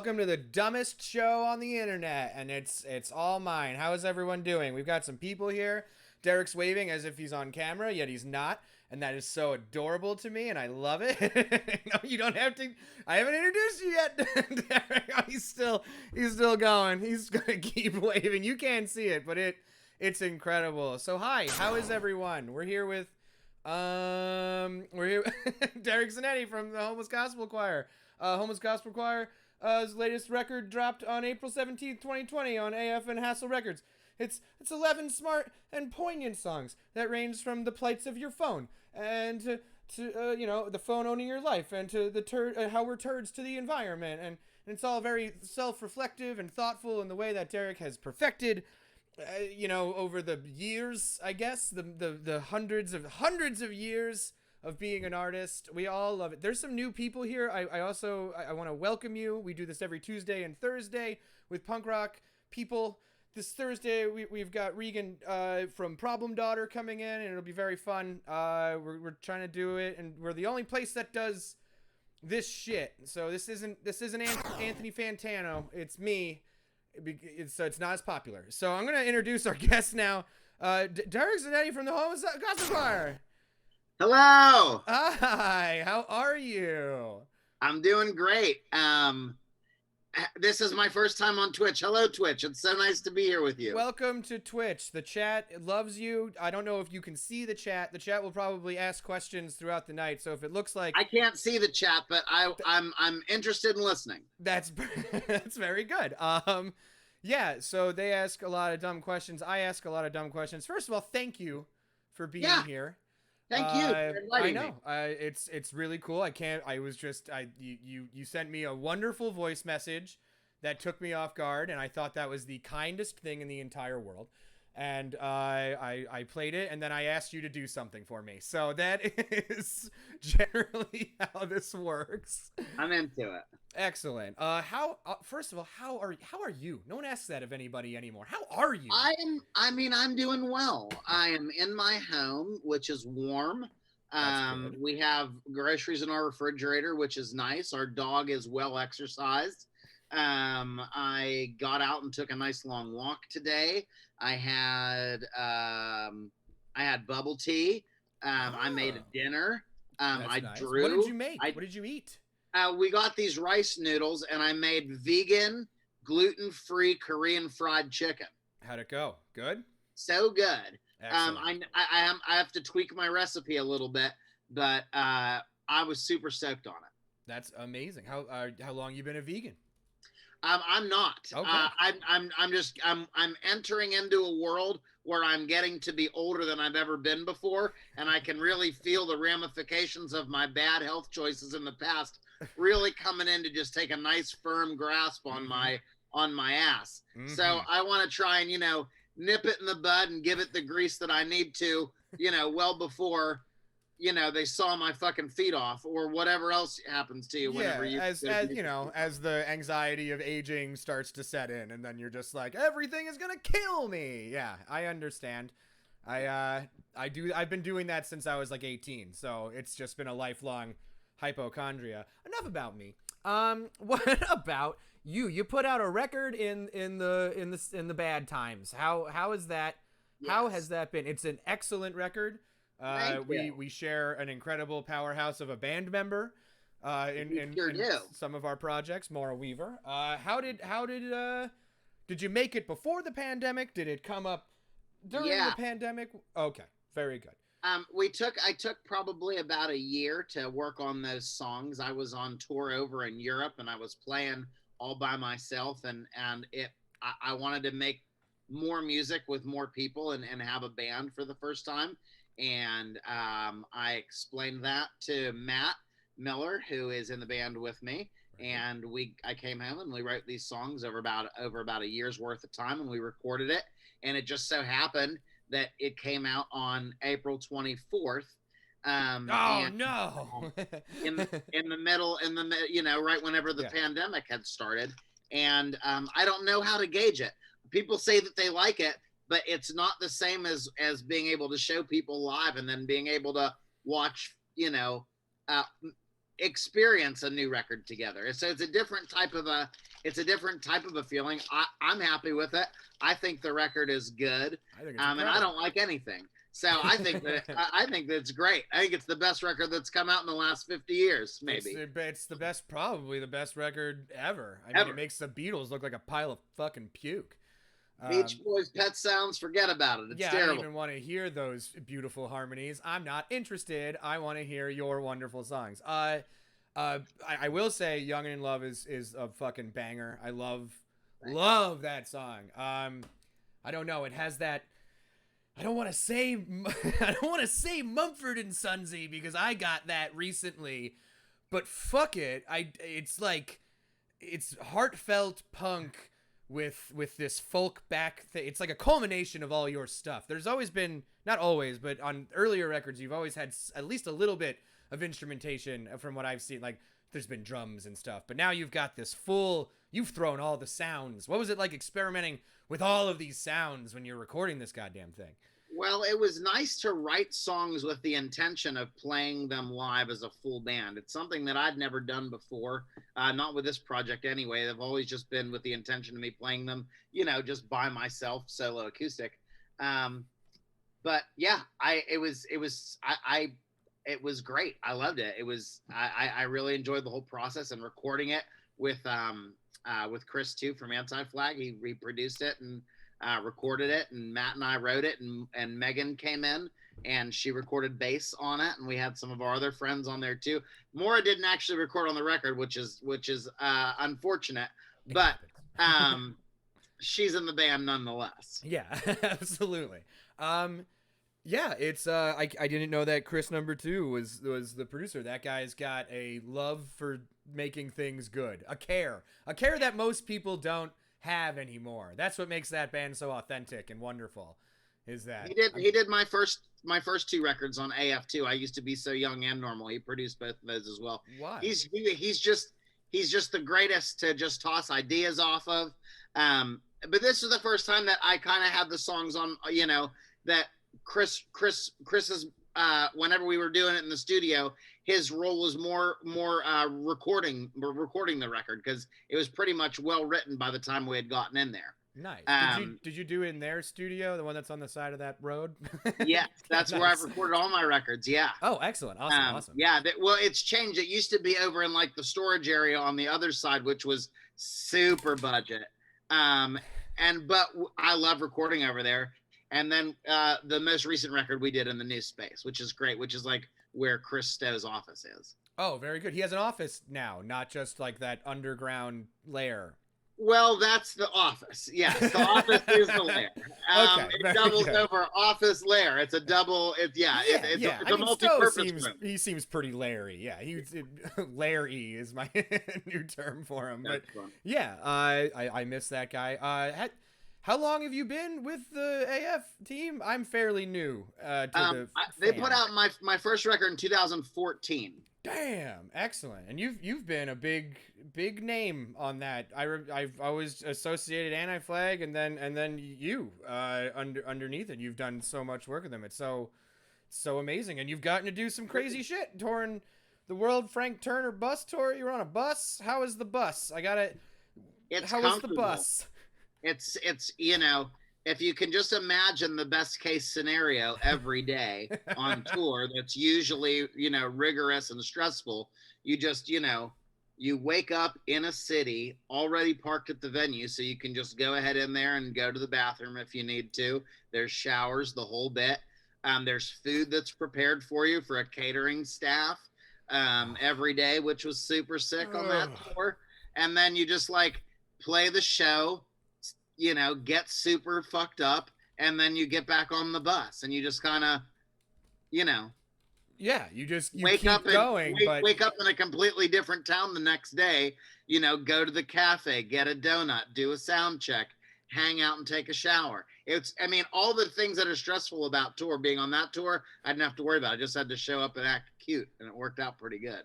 welcome to the dumbest show on the internet, and it's all mine. How is everyone doing? We've got some people here. Derek's waving as if he's on camera, yet he's not, and that is so adorable to me, and I love it. No, you don't have to. I haven't introduced you yet, Derek. Oh, he's still going. He's gonna keep waving. You can't see it, but it's incredible. So hi, how is everyone? We're here with Derek Zanetti from the Homeless Gospel Choir. Homeless Gospel Choir, his latest record dropped on April 17th, 2020 on AF and Hassel Records. It's 11 smart and poignant songs that range from the plights of your phone and to the phone owning your life, and to the how we're turds to the environment, and it's all very self-reflective and thoughtful in the way that Derek has perfected over the years, I guess, the hundreds of years of being an artist. We all love it. There's some new people here. I want to welcome you. We do this every Tuesday and Thursday with punk rock people. This Thursday we've got Regan from Problem Daughter coming in, and it'll be very fun. We're trying to do it, and we're the only place that does this shit. So this isn't Anthony Fantano. It's me. So it's not as popular. So I'm gonna introduce our guest now. Derek Zanetti from the Homeless Gospel Choir. Hello. Hi, how are you? I'm doing great. This is my first time on Twitch. Hello, Twitch. It's so nice to be here with you. Welcome to Twitch. The chat loves you. I don't know if you can see the chat. The chat will probably ask questions throughout the night. So if it looks like I can't see the chat, but I'm interested in listening. That's very good. Yeah. So they ask a lot of dumb questions. I ask a lot of dumb questions. First of all, thank you for being here. Thank you for inviting me. It's really cool. You sent me a wonderful voice message that took me off guard, and I thought that was the kindest thing in the entire world. And I played it, and then I asked you to do something for me. So that is generally how this works. I'm into it. Excellent. First of all, how are you? No one asks that of anybody anymore. How are you? I'm doing well. I am in my home, which is warm. We have groceries in our refrigerator, which is nice. Our dog is well exercised. I got out and took a nice long walk today. I had bubble tea. I made a dinner. I nice. drew. What did you make? What did you eat? We got these rice noodles, and I made vegan, gluten-free Korean fried chicken. How'd it go? Good? So good. Excellent. I have to tweak my recipe a little bit, but I was super stoked on it. That's amazing. How long you been a vegan? I'm not. Okay. I'm entering into a world where I'm getting to be older than I've ever been before, and I can really feel the ramifications of my bad health choices in the past really coming in to just take a nice firm grasp on my ass. Mm-hmm. So I want to try and nip it in the bud and give it the grease that I need to, well before they saw my fucking feet off, or whatever else happens to you whenever as the anxiety of aging starts to set in, and then you're just like, everything is gonna kill me. Yeah, I understand. I've been doing that since I was like 18, so it's just been a lifelong hypochondria. Enough about me. What about you? You put out a record in the bad times. How is that? Yes. How has that been? It's an excellent record. We share an incredible powerhouse of a band member in some of our projects. Maura Weaver. Did you make it before the pandemic? Did it come up during the pandemic? Okay, very good. I took probably about a year to work on those songs. I was on tour over in Europe, and I was playing all by myself, and I wanted to make more music with more people and have a band for the first time. And I explained that to Matt Miller, who is in the band with me. And I came home and we wrote these songs over about a year's worth of time, and we recorded it. And it just so happened that it came out on April 24th. No! in the middle, right whenever the pandemic had started. And I don't know how to gauge it. People say that they like it, but it's not the same as being able to show people live and then being able to watch, experience a new record together. So it's a different type of a it's a different type of a feeling. I'm happy with it. I think the record is good. I think it's And I don't like anything. So I think that I think that it's great. I think it's the best record that's come out in the last 50 years, maybe. It's the best, probably the best record ever. I mean, it makes the Beatles look like a pile of fucking puke. Beach Boys, Pet Sounds, forget about it. It's terrible. I don't even want to hear those beautiful harmonies. I'm not interested. I want to hear your wonderful songs. I will say Young and in Love is a fucking banger. I love that song. I don't know. It has that. I don't want to say Mumford and Sonsy because I got that recently, but fuck it. It's like it's heartfelt punk with this folk back thing. It's like a culmination of all your stuff. There's always been, not always, but on earlier records you've always had at least a little bit of instrumentation from what I've seen. Like there's been drums and stuff, but now you've got this you've thrown all the sounds. What was it like experimenting with all of these sounds when you're recording this goddamn thing? Well, it was nice to write songs with the intention of playing them live as a full band. It's something that I'd never done before, not with this project anyway. They've always just been with the intention of me playing them, just by myself, solo acoustic. But yeah, it was great. I loved it. I really enjoyed the whole process and recording it with Chris too from Anti-Flag. He reproduced it and recorded it, and Matt and I wrote it, and Megan came in and she recorded bass on it, and we had some of our other friends on there too. Maura didn't actually record on the record, which is unfortunate, but she's in the band nonetheless. Yeah, absolutely. Yeah, it's I didn't know that Chris number 2 was the producer. That guy's got a love for making things good, a care that most people don't have anymore. That's what makes that band so authentic and wonderful. Is that he did my first 2 records on AF2. I Used to Be So Young and Normal. He produced both of those as well. Why? He's just the greatest to just toss ideas off of. But this is the first time that I kind of had the songs on, that Chris's whenever we were doing it in the studio, his role was more recording the record, because it was pretty much well written by the time we had gotten in there. Nice. Did you do it in their studio, the one that's on the side of that road? Yes, that's nice. Where I've recorded all my records. Yeah. Oh, excellent. Awesome. Yeah. Well, it's changed. It used to be over in like the storage area on the other side, which was super budget. But I love recording over there. And then the most recent record we did in the new space, which is great, which is like where Chris Stowe's office is. Oh, very good. He has an office now, not just like that underground lair. Well, that's the office. Yes, the office is the lair. It doubles over office lair. It's a double. It's a multi-purpose room. He seems pretty Larry. Yeah, Larry is my new term for him. That's fun. Yeah, I miss that guy. How long have you been with the AF team? I'm fairly new They put out my first record in 2014. Damn, excellent. And you've been a big name on that. I've always associated Anti-Flag and then you underneath it. You've done so much work with them. It's so amazing, and you've gotten to do some crazy shit. Touring the World Frank Turner bus tour. You were on a bus. How is the bus? How was the bus? It's if you can just imagine the best case scenario every day on tour, that's usually, rigorous and stressful. You just, you wake up in a city already parked at the venue, so you can just go ahead in there and go to the bathroom if you need to. There's showers, the whole bit. There's food that's prepared for you for a catering staff every day, which was super sick on that tour. And then you just like play the show, get super fucked up, and then you get back on the bus, and you just kind of, yeah, you wake up wake up in a completely different town the next day, go to the cafe, get a donut, do a sound check, hang out and take a shower. All the things that are stressful about tour, being on that tour, I didn't have to worry about. I just had to show up and act cute, and it worked out pretty good.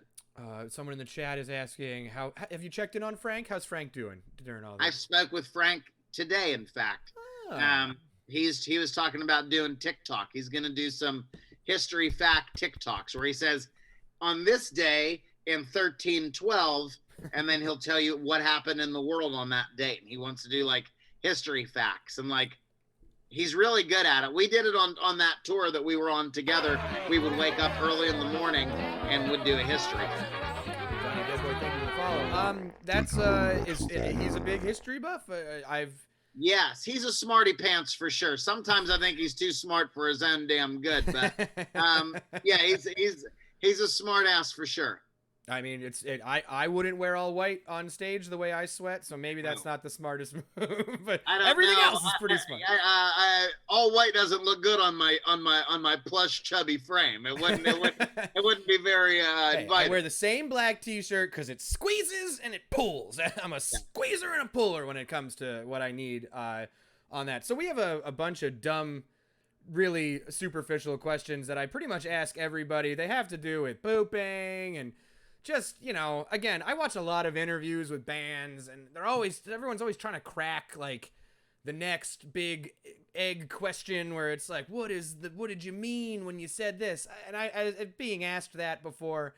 Someone in the chat is asking, how have you checked in on Frank? How's Frank doing during all this? I spoke with Frank today, in fact. He was talking about doing TikTok. He's going to do some history fact TikToks where he says, on this day in 1312, and then he'll tell you what happened in the world on that date. And he wants to do like history facts, and like he's really good at it. We did it on that tour that we were on together. We would wake up early in the morning and would do a history fact. He's a big history buff. Yes, he's a smarty pants for sure. Sometimes I think he's too smart for his own damn good, but yeah, he's a smart ass for sure. I mean, I wouldn't wear all white on stage the way I sweat, so maybe that's not the smartest move. But everything else is pretty smart. All white doesn't look good on my plush chubby frame. It wouldn't be very inviting. I wear the same black T-shirt because it squeezes and it pulls. I'm a squeezer and a puller when it comes to what I need on that. So we have a bunch of dumb, really superficial questions that I pretty much ask everybody. They have to do with pooping and just, again, I watch a lot of interviews with bands, and everyone's always trying to crack like the next big egg question where it's like, what did you mean when you said this? And I being asked that before,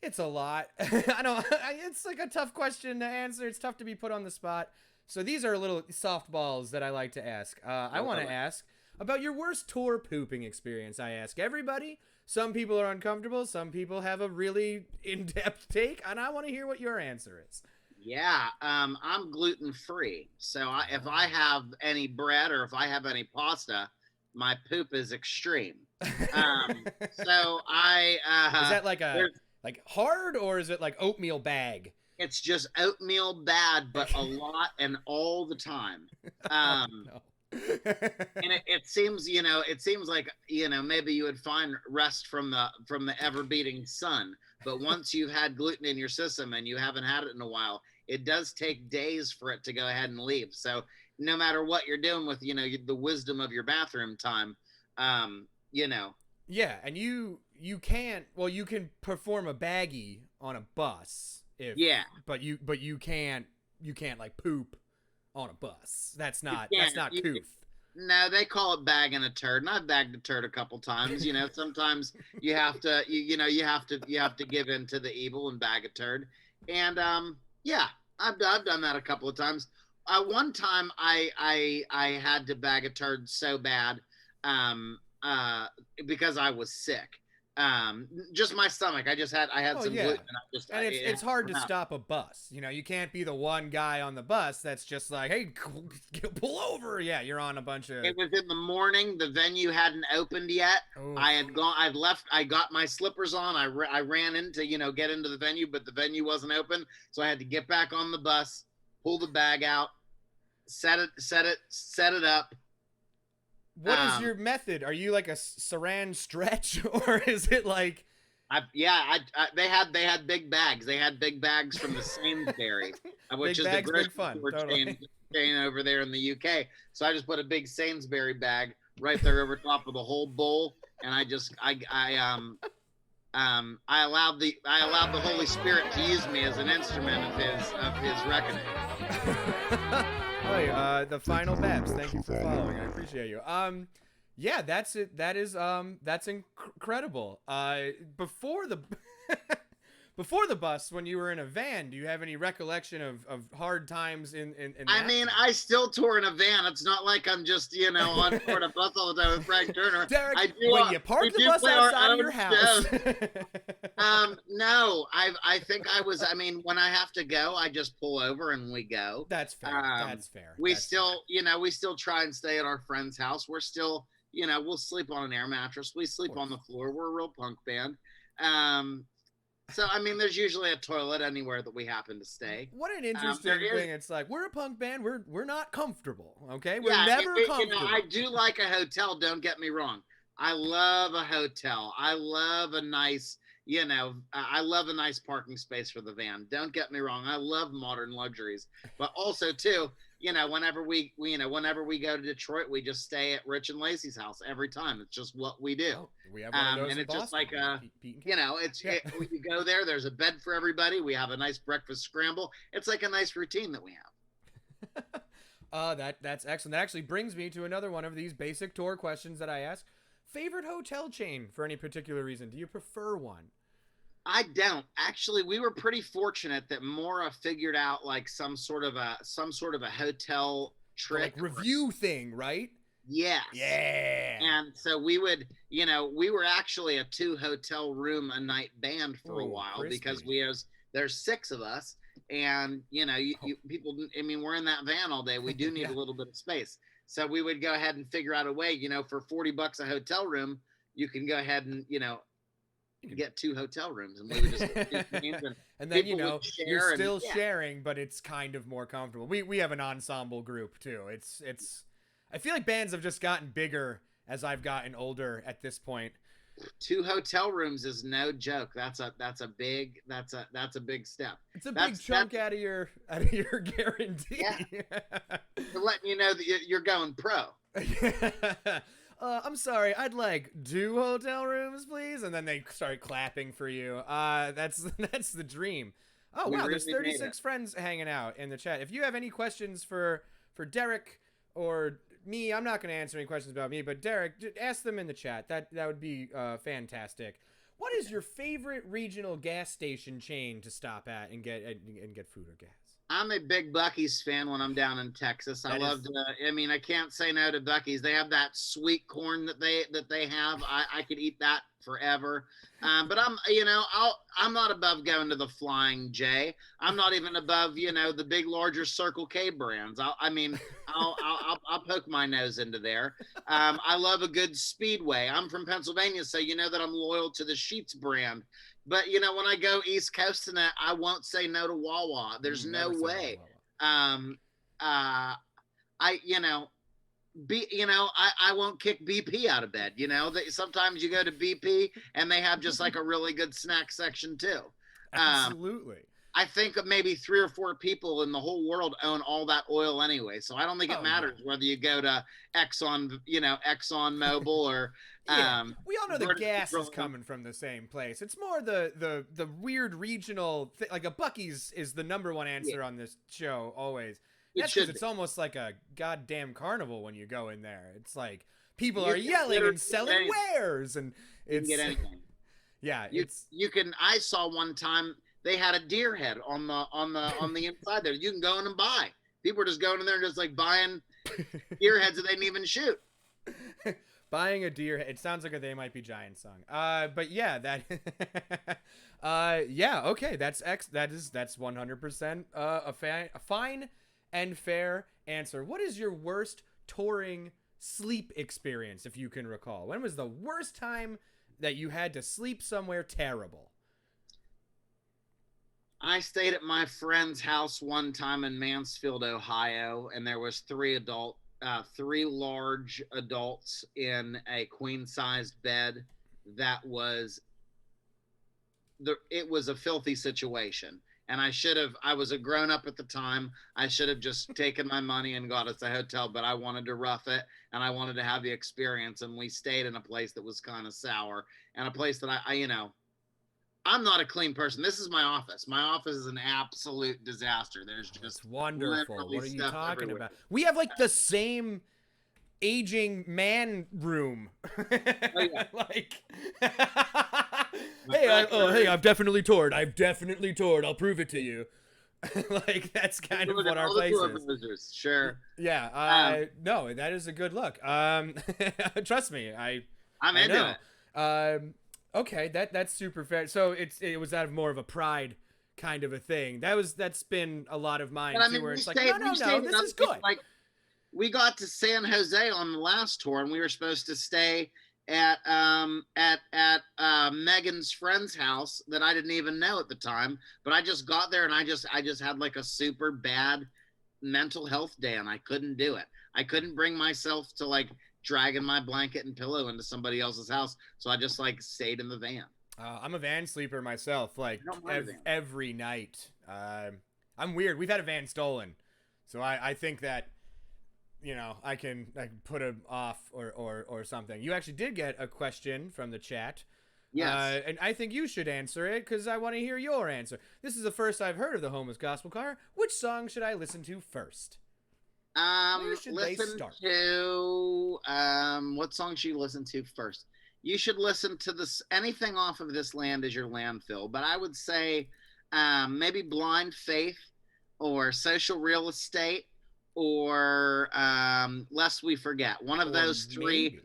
it's a lot. It's like a tough question to answer. It's tough to be put on the spot. So these are little softballs that I like to ask. I want to ask about your worst tour pooping experience. I ask everybody. Some people are uncomfortable. Some people have a really in-depth take, and I want to hear what your answer is. Yeah, I'm gluten-free. So if I have any bread or if I have any pasta, my poop is extreme. So is that like like hard, or is it like oatmeal bag? It's just oatmeal bad, but a lot and all the time. Oh, no. And it seems like maybe you would find rest from the ever beating sun, but once you've had gluten in your system and you haven't had it in a while, it does take days for it to go ahead and leave. So no matter what you're doing with the wisdom of your bathroom time, yeah, and you can perform a baggie on a bus but you can't like poop on a bus. That's not coof. No, they call it bagging a turd, and I've bagged a turd a couple times. Sometimes you have to give in to the evil and bag a turd. And yeah, I've done that a couple of times. One time I had to bag a turd so bad because I was sick. Just my stomach. I had some gluten. And it's hard to stop a bus. You can't be the one guy on the bus that's just like, hey, pull over. Yeah, you're on a bunch of. It was in the morning. The venue hadn't opened yet. Ooh. I'd left. I got my slippers on. I ran in to get into the venue, but the venue wasn't open. So I had to get back on the bus, pull the bag out, set it up. What is your method? Are you like a saran stretch, or is it like? They had big bags. They had big bags from the Sainsbury, which is the grocery store chain over there in the UK. So I just put a big Sainsbury bag right there over top of the whole bowl, and I allowed the Holy Spirit to use me as an instrument of his reckoning. Hey, the final Babs, thank you for following. I appreciate you. Yeah, that's it. That's incredible. Before the bus, when you were in a van, do you have any recollection of hard times in I mean, I still tour in a van. It's not like I'm just, on board a bus all the time with Frank Turner. Derek, when you park the bus outside of your house. No, I think when I have to go, I just pull over and we go. That's fair. We still try and stay at our friend's house. We're still, we'll sleep on an air mattress. We sleep on the floor. We're a real punk band. So, there's usually a toilet anywhere that we happen to stay. What an interesting thing. It's like, we're a punk band. We're not comfortable, okay? We're never comfortable. I do like a hotel, don't get me wrong. I love a hotel. I love a nice, I love a nice parking space for the van. Don't get me wrong. I love modern luxuries. But also, too, whenever we go to Detroit, we just stay at Rich and Lacey's house every time. It's just what we do. Oh, we have one of those and in it's Boston. Just like we go there. There's a bed for everybody. We have a nice breakfast scramble. It's like a nice routine that we have. That's excellent. That actually brings me to another one of these basic tour questions that I ask. Favorite hotel chain for any particular reason? Do you prefer one? I don't actually. We were pretty fortunate that Mora figured out like some sort of a hotel The like trick. review thing, right? Yes, Yeah. and so we would, we were actually a 2 hotel room a night band for a Oh, while because crispy. there's 6 of us, and Oh, people. I mean, we're in that van all day. We do need yeah. a little bit of space, so we would go ahead and figure out a way. For $40 a hotel room, you can go ahead and You can get 2 hotel rooms, and we would just get 2 screens, and and then people would you're share, and still yeah. sharing, but it's kind of more comfortable. We have an ensemble group too. It's I feel like bands have just gotten bigger as I've gotten older at this point. 2 hotel rooms is no joke. That's a big step. It's a big That's chunk out of your Yeah, guarantee. they're letting you know that you're going pro. I'm sorry, I'd like 2 hotel rooms, please. And then they start clapping for you. That's that's the dream. Oh We wow, there's really made it. 36 friends hanging out in the chat. If you have any questions for Derek or me, I'm not going to answer any questions about me, but Derek, ask them in the chat. That would be fantastic. What is your favorite regional gas station chain to stop at and get food or gas? I'm a big Buc-ee's fan when I'm down in Texas. I That love is to. I mean, I can't say no to Buc-ee's. They have that sweet corn that they have. I could eat that forever. But I'm not above going to the Flying J. I'm not even above the big larger Circle K brands. I'll poke my nose into there. I love a good Speedway. I'm from Pennsylvania, so you know that I'm loyal to the Sheetz brand. But when I go East Coast and I won't say no to Wawa. There's no never say no to way. Wawa. I I won't kick BP out of bed. Sometimes you go to BP and they have just like a really good snack section too. Absolutely. I think maybe 3 or 4 people in the whole world own all that oil anyway. So I don't think it Oh yeah. matters whether you go to Exxon Mobil or Yeah, we all know the British gas is Petroleum. coming from the same place. It's more the weird regional like a Bucky's is the number one Yeah, answer on this show always. it That's because should be. it's almost like a goddamn carnival when you go in there. It's like people You are can yelling literally and get selling anything. wares, and You can it's get anything. yeah, You it's you can. I saw one time they had a deer head on the inside there. You can go in and buy. People were just going in there and just like buying deer heads that they didn't even shoot. buying a deer. It sounds like they might be giant song. But yeah, that. Yeah. Okay. That's 100% a fine and fair answer. What is your worst touring sleep experience, if you can recall? When was the worst time that you had to sleep somewhere terrible? I stayed at my friend's house one time in Mansfield, Ohio, and there was 3 large adults in a queen-sized bed. That was it was a filthy situation. And I was a grown up at the time. I should have just taken my money and got us a hotel, but I wanted to rough it and I wanted to have the experience. And we stayed in a place that was kind of sour and a place that I'm not a clean person. This is my office. My office is an absolute disaster. There's Oh, it's just wonderful. literally What are you stuff talking everywhere. about? We have like the same aging man room. Oh yeah, Like, my backyard hey, is I've definitely toured. I've definitely toured. I'll prove it to you. Like that's kind of what our all the place tour is. visitors. Sure. Yeah. Um, No, that is a good look. Trust me, I'm I into know. it. Okay, that's super fair. So it was out of more of a pride kind of a thing. That's been a lot of mine But I too, mean, where we it's like, stayed. no, We no, no, stayed in this other is people. good. Like we got to San Jose on the last tour, and we were supposed to stay at Megan's friend's house that I didn't even know at the time. But I just got there, and I just had like a super bad mental health day, and I couldn't do it. I couldn't bring myself to like dragging my blanket and pillow into somebody else's house, so I just like stayed in the van. I'm a van sleeper myself, like I don't mind a van. every night. I'm weird. We've had a van stolen, so I think that I can put it off or something. You actually did get a question from the chat. Yes. And I think you should answer it because I want to hear your answer. This is the first I've heard of the Homeless Gospel Car. Which song should I listen to first? Where should they Listen start? to what song should you listen to first? you should listen to this. Anything off of This Land Is Your Landfill, but I would say maybe Blind Faith or Social Real Estate or Lest We Forget. One of Or those three. maybe.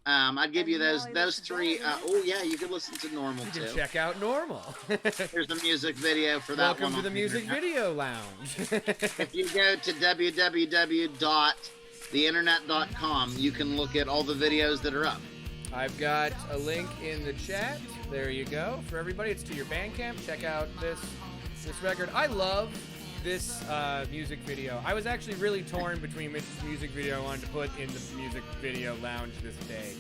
I'd give you those three. Oh yeah, you can listen to Normal You too. can check out Normal. There's a music video for that. Welcome to the Music Video Lounge. If you go to www.theinternet.com, you can look at all the videos that are up. I've got a link in the chat. There you go. For everybody, it's to your Bandcamp. Check out this record. I love this music video. I was actually really torn between which music video I wanted to put in the Music Video Lounge this day.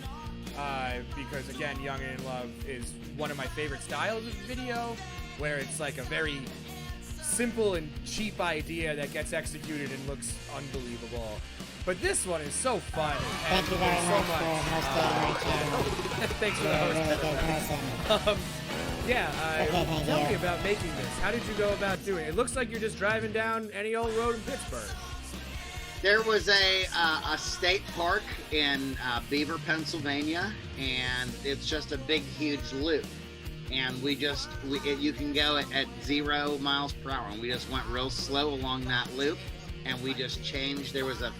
Because, again, Young and in Love is one of my favorite styles of video, where it's like a very simple and cheap idea that gets executed and looks unbelievable. But this one is so fun. Thank you very much for hosting my channel. Thanks for the You're a host. really good person. Tell me about making this. How did you go about doing it? It looks like you're just driving down any old road in Pittsburgh. There was a state park in Beaver, Pennsylvania, and it's just a big, huge loop. And you can go at 0 miles per hour, and we just went real slow along that loop. And we just changed. There was a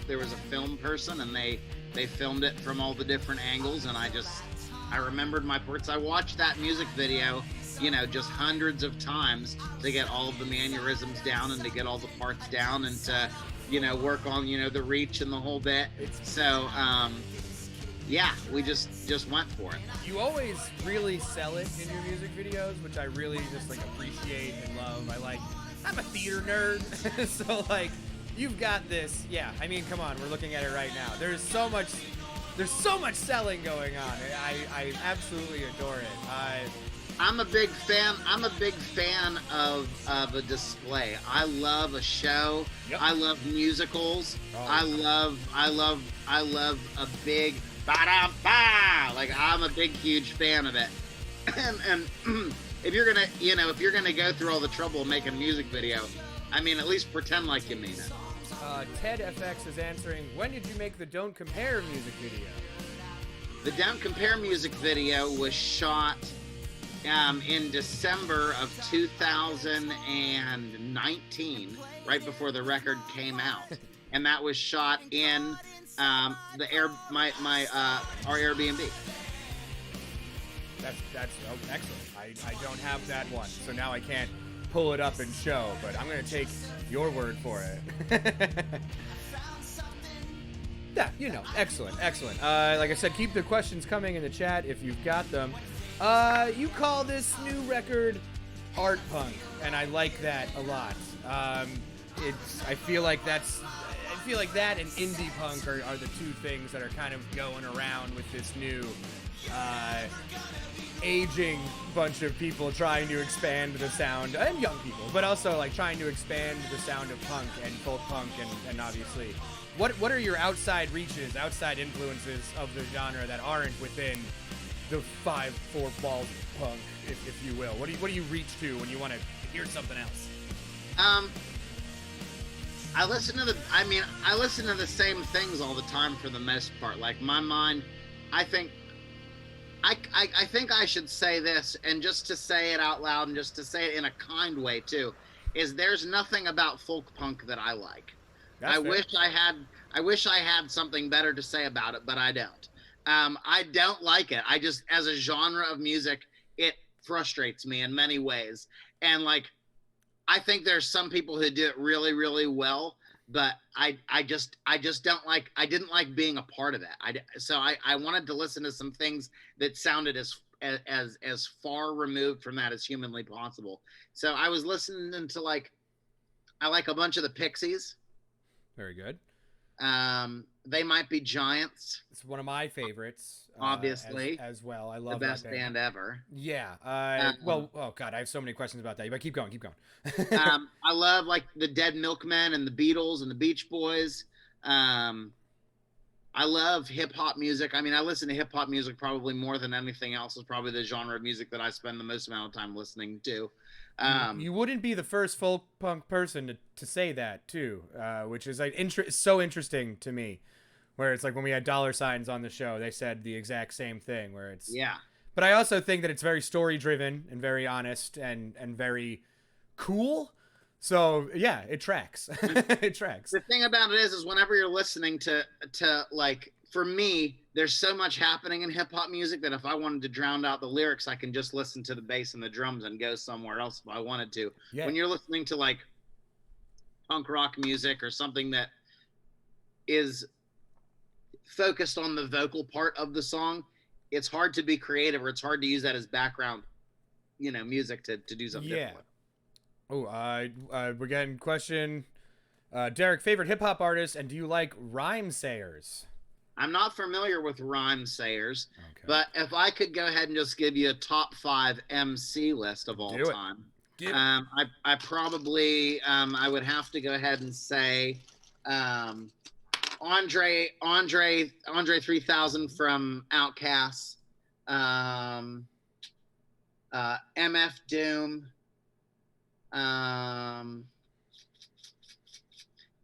film person, and they filmed it from all the different angles. And I remembered my parts. I watched that music video, just hundreds of times to get all of the mannerisms down and to get all the parts down and to, work on, the reach and the whole bit. So, yeah, we just went for it. You always really sell it in your music videos, which I really just appreciate and love. I'm a theater nerd, so you've got this. Yeah, I mean, come on, we're looking at it right now. There's so much selling going on. I absolutely adore it. I'm a big fan of a display. I love a show. Yep. I love musicals. Oh. I love a big ba-da-ba. I'm a big, huge fan of it. And if you're gonna go through all the trouble of making a music video, I mean, at least pretend like you mean it. Ted FX is answering, when did you make the Don't Compare music video? The Don't Compare music video was shot in December of 2019, right before the record came out. And that was shot in our Airbnb. That's excellent. I don't have that one, so now I can't pull it up and show, but I'm going to take your word for it. Yeah, excellent. Like I said, keep the questions coming in the chat if you've got them. You call this new record art punk, and I like that a lot. I feel like that and indie punk are the two things that are kind of going around with this new aging bunch of people trying to expand the sound, and young people, but also trying to expand the sound of punk and folk punk, and obviously what are your outside reaches, outside influences of the genre that aren't within the 4 balls punk, if you will? What do you reach to when you want to hear something else? I listen to the same things all the time for the most part. My mind, I think I should say this, and just to say it out loud and just to say it in a kind way too, is there's nothing about folk punk that I like. I wish I had something better to say about it, but I don't. I don't like it. I just, as a genre of music, it frustrates me in many ways. And I think there's some people who do it really, really well, but I just don't like. I didn't like being a part of that. So I wanted to listen to some things that sounded as far removed from that as humanly possible. So I was listening to I like a bunch of the Pixies. Very good. They Might Be Giants. It's one of my favorites. Obviously. As well. I love the best that band ever. Yeah. Oh God, I have so many questions about that. But keep going. I love the Dead Milkmen and the Beatles and the Beach Boys. I love hip hop music. I mean, I listen to hip hop music probably more than anything else. Is probably the genre of music that I spend the most amount of time listening to. You wouldn't be the first folk punk person to say that too, which is so interesting to me. Where it's like when we had dollar signs on the show, they said the exact same thing. Where it's Yeah. But I also think that it's very story driven and very honest and very cool. So yeah, it tracks. It tracks. The thing about it is whenever you're listening to like, for me, there's so much happening in hip hop music that if I wanted to drown out the lyrics, I can just listen to the bass and the drums and go somewhere else if I wanted to. Yeah. When you're listening to like punk rock music or something that is focused on the vocal part of the song, it's hard to be creative, or it's hard to use that as background, music to do something different. Oh, we're getting question. Derek, favorite hip hop artist, and do you like rhyme sayers? I'm not familiar with rhyme sayers, Okay. but if I could go ahead and just give you a top 5 MC list of all time, I probably I would have to go ahead and say Andre 3000 from Outkast, MF Doom,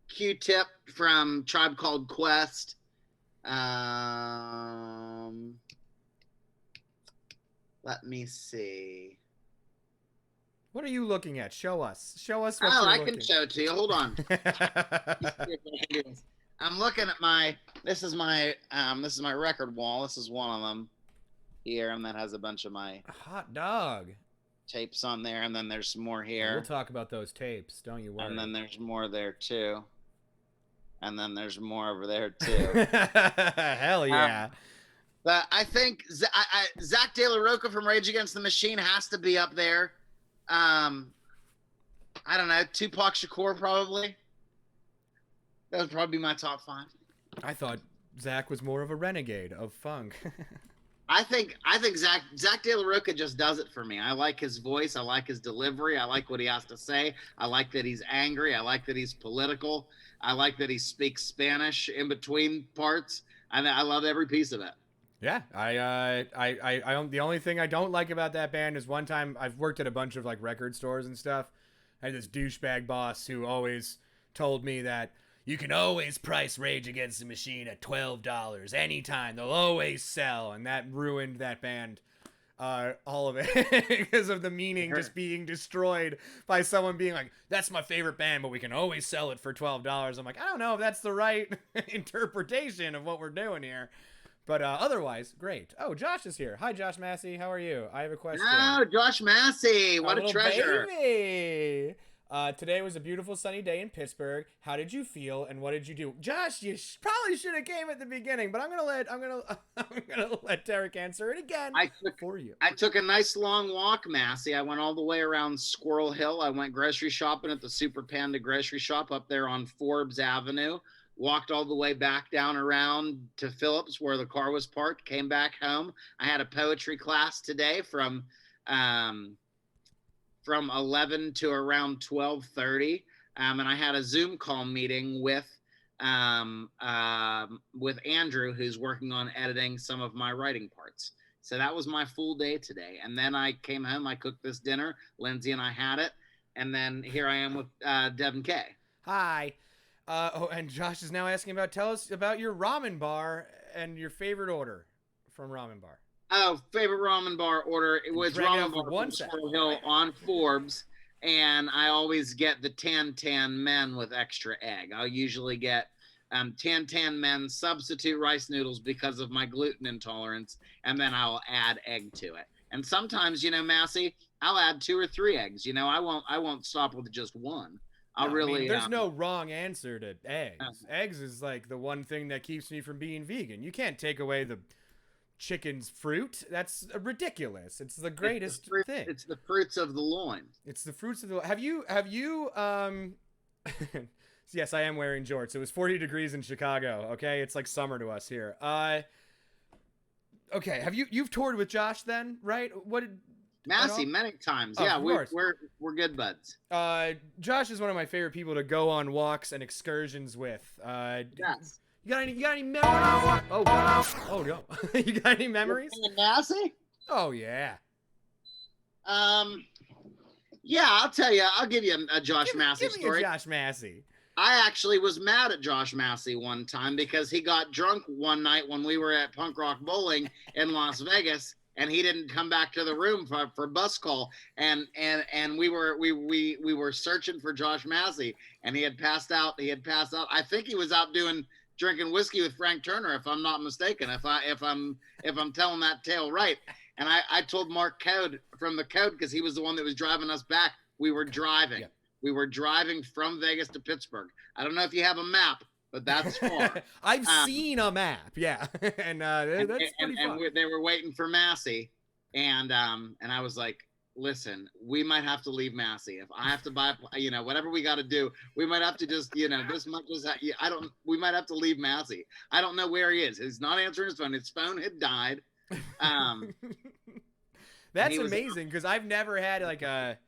Q-Tip from Tribe Called Quest. Let me see. What are you looking at? Show us. Show us what Oh, you're I looking. can show it to you. Hold on. I'm looking at my. This is my record wall. This is one of them here, and that has a bunch of my Hot dog. tapes on there, and then there's some more here. We'll talk about those tapes. Don't you worry. And then there's more there too. And then there's more over there too. Hell yeah. But I think Zach De La Rocha from Rage Against the Machine has to be up there. I don't know, Tupac Shakur probably. That would probably be my top 5. I thought Zach was more of a renegade of funk. I think Zach De La Rocha just does it for me. I like his voice. I like his delivery. I like what he has to say. I like that he's angry. I like that he's political. I like that he speaks Spanish in between parts. I love every piece of it. Yeah, I the only thing I don't like about that band is one time I've worked at a bunch of like record stores and stuff. I had this douchebag boss who always told me that you can always price Rage Against the Machine at $12 anytime. They'll always sell, and that ruined that band. All of it because of the meaning just being destroyed by someone being like, that's my favorite band, but we can always sell it for $12. I'm like, I don't know if that's the right interpretation of what we're doing here. But otherwise, great. Oh, Josh is here. Hi, Josh Massey. How are you? I have a question. Oh, Josh Massey. What a treasure. Baby. Today was a beautiful sunny day in Pittsburgh. How did you feel and what did you do? Josh, you probably should have came at the beginning, but I'm gonna let Derek answer it again for you. I took a nice long walk, Massey. I went all the way around Squirrel Hill. I went grocery shopping at the Super Panda grocery shop up there on Forbes Avenue. Walked all the way back down around to Phillips where the car was parked. Came back home. I had a poetry class today from 11 to around 12:30, and I had a Zoom call meeting with Andrew, who's working on editing some of my writing parts. So that was my full day today. And then I came home, I cooked this dinner, Lindsay and I had it, and then here I am with Devon Kay. Hi. And Josh is now asking tell us about your ramen bar and your favorite order from ramen bar. Oh, favorite ramen bar order. It was ramen bar from Squirrel Hill on Forbes, and I always get the Tan Men with extra egg. I'll usually get Tan Men substitute rice noodles because of my gluten intolerance, and then I'll add egg to it. And sometimes, Massey, I'll add 2 or 3 eggs. I won't stop with just one. There's no wrong answer to eggs. Eggs is like the one thing that keeps me from being vegan. You can't take away the chicken's fruit. That's ridiculous. It's the greatest thing. It's the fruits of the loin. It's the fruits of the Have you Yes, I am wearing jorts. It was 40 degrees in Chicago, okay? It's like summer to us here. Okay, you've toured with Josh then, right? Massey, many times. Oh, yeah, we're good buds. Josh is one of my favorite people to go on walks and excursions with. Yes. You got any memories? Oh no. You got any memories? Massey? Oh yeah. Yeah, I'll tell you. I'll give you a Josh Massey give me story. A Josh Massey. I actually was mad at Josh Massey one time because he got drunk one night when we were at Punk Rock Bowling in Las Vegas, and he didn't come back to the room for bus call, and we were searching for Josh Massey, and he had passed out. I think he was out drinking whiskey with Frank Turner, if I'm not mistaken. If I'm telling that tale right. And I told Mark Code from the Code, because he was the one that was driving us back. We were driving. Yeah. We were driving from Vegas to Pittsburgh. I don't know if you have a map, but that's far. I've seen a map, yeah. and that's pretty fun. They were waiting for Massey, and I was like, listen, we might have to leave Massey. If I have to buy, whatever we got to do, we might have to just, this much is, we might have to leave Massey. I don't know where he is. He's not answering his phone. His phone had died. That's amazing, because I've never had like a...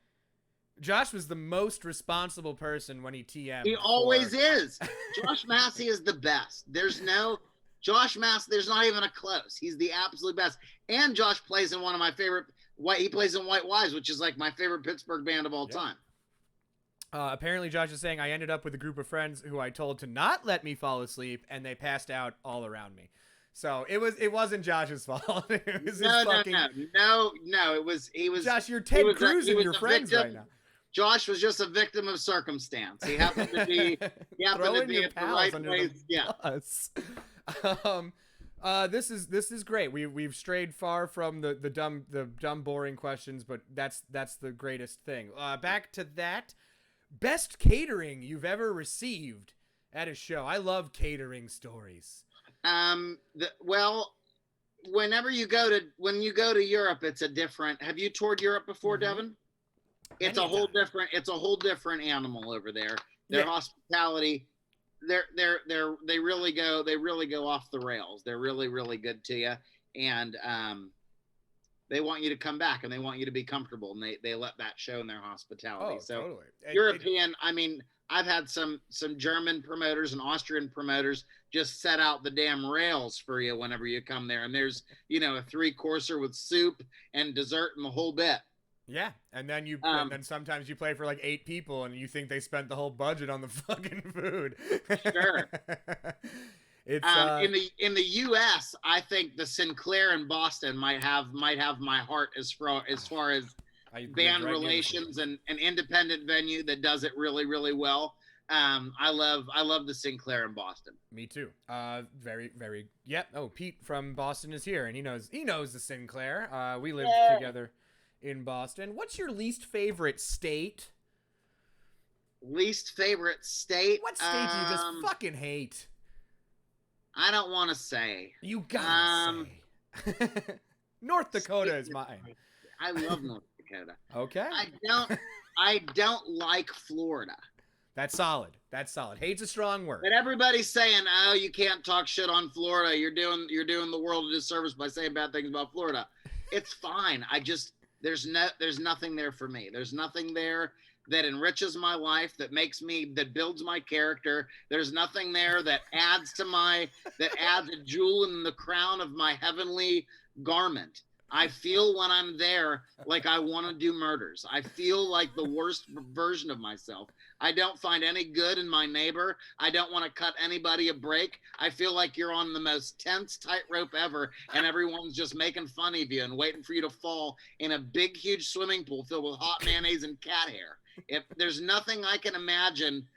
Josh was the most responsible person when he TM'd. He always is. Josh Massey is the best. There's not even a close. He's the absolute best. And Josh plays in one of my favorite, he plays in White Wise, which is like my favorite Pittsburgh band of all time. Apparently Josh is saying I ended up with a group of friends who I told to not let me fall asleep, and they passed out all around me. So it wasn't Josh's fault. It was No. He was Josh, you're Ted Cruz and your friends victim. right now. Josh was just a victim of circumstance. He happened to be at the right place. Yeah. This is great. We've strayed far from the dumb boring questions, but that's the greatest thing. Back to that. Best catering you've ever received at a show. I love catering stories. Whenever you go to Europe, it's a different. Have you toured Europe before, Devon? It's a whole different animal over there. Their hospitality, they really go off the rails. They're really, really good to you, and they want you to come back, and they want you to be comfortable, and they let that show in their hospitality. Totally. European, I mean, I've had some German promoters and Austrian promoters just set out the damn rails for you whenever you come there, and there's a 3-courser with soup and dessert and the whole bit. Yeah, and then and then sometimes you play for like 8 people, and you think they spent the whole budget on the fucking food. Sure. It's in the U.S., I think the Sinclair in Boston might have my heart as far as band relations and an independent venue that does it really, really well. I love the Sinclair in Boston. Me too. Very, very. Yep. Oh, Pete from Boston is here, and he knows the Sinclair. We lived together in Boston. What's your least favorite state? Least favorite state? What state do you just fucking hate? I don't want to say. You gotta say. North Dakota is mine. I love North Dakota. Okay. I don't like Florida. That's solid. Hate's a strong word. But everybody's saying, "Oh, you can't talk shit on Florida. You're doing the world a disservice by saying bad things about Florida." It's fine. There's nothing there for me. There's nothing there that enriches my life, that builds my character. There's nothing there that adds a jewel in the crown of my heavenly garment. I feel when I'm there like I want to do murders. I feel like the worst version of myself. I don't find any good in my neighbor. I don't want to cut anybody a break. I feel like you're on the most tense tightrope ever, and everyone's just making fun of you and waiting for you to fall in a big, huge swimming pool filled with hot mayonnaise and cat hair. If there's nothing I can imagine,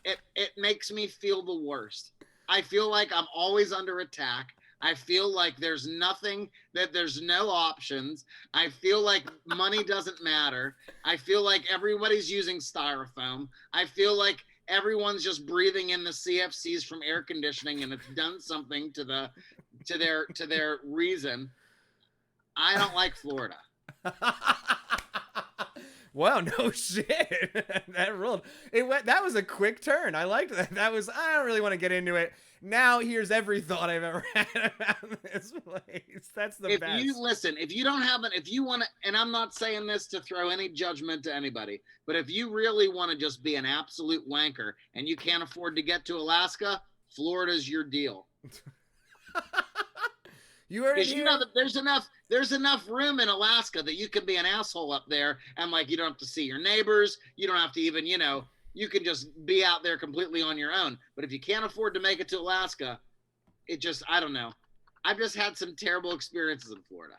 it makes me feel the worst. I feel like I'm always under attack. I feel like there's no options. I feel like money doesn't matter. I feel like everybody's using styrofoam. I feel like everyone's just breathing in the CFCs from air conditioning, and it's done something to their reason. I don't like Florida. Well, no shit. That ruled. That was a quick turn. I liked that. I don't really want to get into it. Now here's every thought I've ever had about this place. That's the best. If you want to, and I'm not saying this to throw any judgment to anybody, but if you really want to just be an absolute wanker and you can't afford to get to Alaska, Florida's your deal. You heard it here. You know that there's enough room in Alaska that you can be an asshole up there, and like you don't have to see your neighbors. You don't have to even you can just be out there completely on your own. But if you can't afford to make it to Alaska, I don't know. I've just had some terrible experiences in Florida.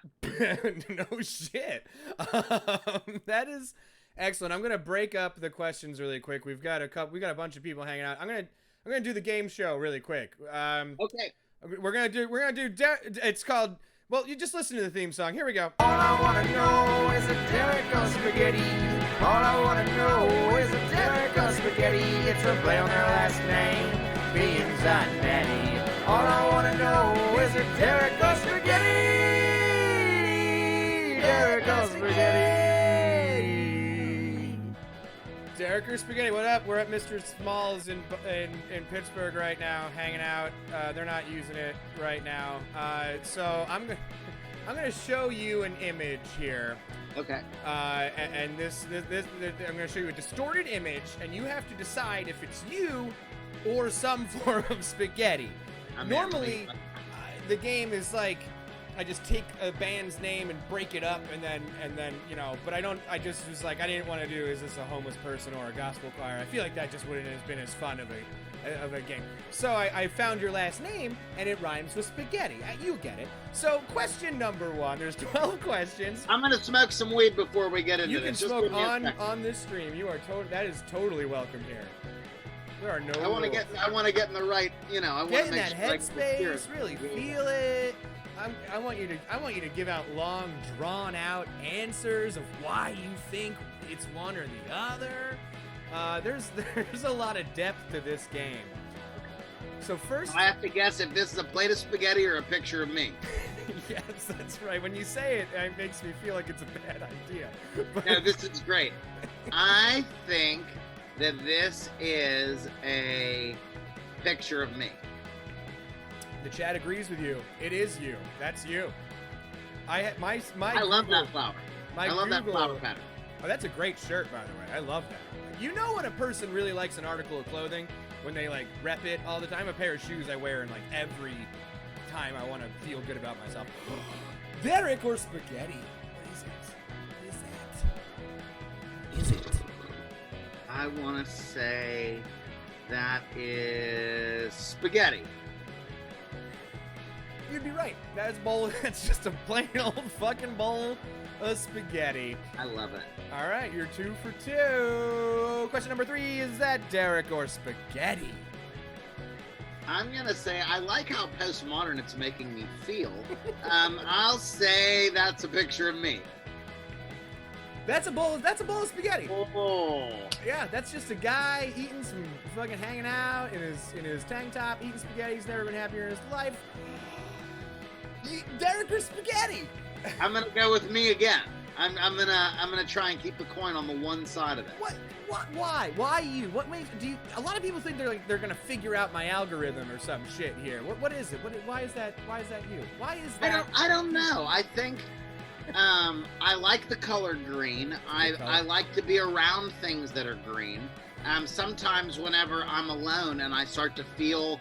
No shit. That is excellent. I'm gonna break up the questions really quick. We got a bunch of people hanging out. I'm gonna do the game show really quick. Okay. We're gonna do. It's called. Well, you just listen to the theme song. Here we go. All I wanna know is a Derek or spaghetti. All I wanna know is a Derek or spaghetti. It's a play on their last name, being Zanetti. All I wanna know is a Derek or spaghetti. Derek or spaghetti. Derek or spaghetti, what up? We're at Mr. Smalls in Pittsburgh right now, hanging out. They're not using it right now. So I'm gonna show you an image here. Okay. And this I'm gonna show you a distorted image, and you have to decide if it's you or some form of spaghetti. Normally, the game is like, I just take a band's name and break it up, and then you know. But I just was like, I didn't want to do, is this a homeless person or a gospel choir? I feel like that just wouldn't have been as fun of a game. So I found your last name, and it rhymes with spaghetti. You get it. So question number 1. There's 12 questions. I'm gonna smoke some weed before we get into You this. can smoke on this stream. You are that is totally welcome here. There are no. I want to get in the right. You know, I want get to in make that headspace. Really feel it. I want you to give out long, drawn-out answers of why you think it's one or the other. There's a lot of depth to this game. So first, I have to guess if this is a plate of spaghetti or a picture of me. Yes, that's right. When you say it, it makes me feel like it's a bad idea. But No, this is great. I think that this is a picture of me. the chat agrees with you. It is you. That's you. I love that flower. I love that flower pattern. Oh, that's a great shirt, by the way. I love that. You know when a person really likes an article of clothing? When they, like, rep it all the time? A pair of shoes I wear in, like, every time I want to feel good about myself. Derek or spaghetti? What is it? What is that? Is it? I want to say that is spaghetti. You'd be right. That's just a plain old fucking bowl of spaghetti. I love it. All right, you're 2 for 2. Question number 3, is that Derek or spaghetti? I'm going to say I like how postmodern it's making me feel. I'll say that's a picture of me. That's a bowl of spaghetti. Oh. Yeah, that's just a guy eating some fucking hanging out in his tank top, eating spaghetti. He's never been happier in his life. Derek or spaghetti? I'm gonna go with me again. I'm gonna try and keep the coin on the one side of it. What? Why you? What makes you? A lot of people think they're gonna figure out my algorithm or some shit here. What is it? Why is that you? Why is that? I don't know. I think I like the color green. I like to be around things that are green. Sometimes whenever I'm alone and I start to feel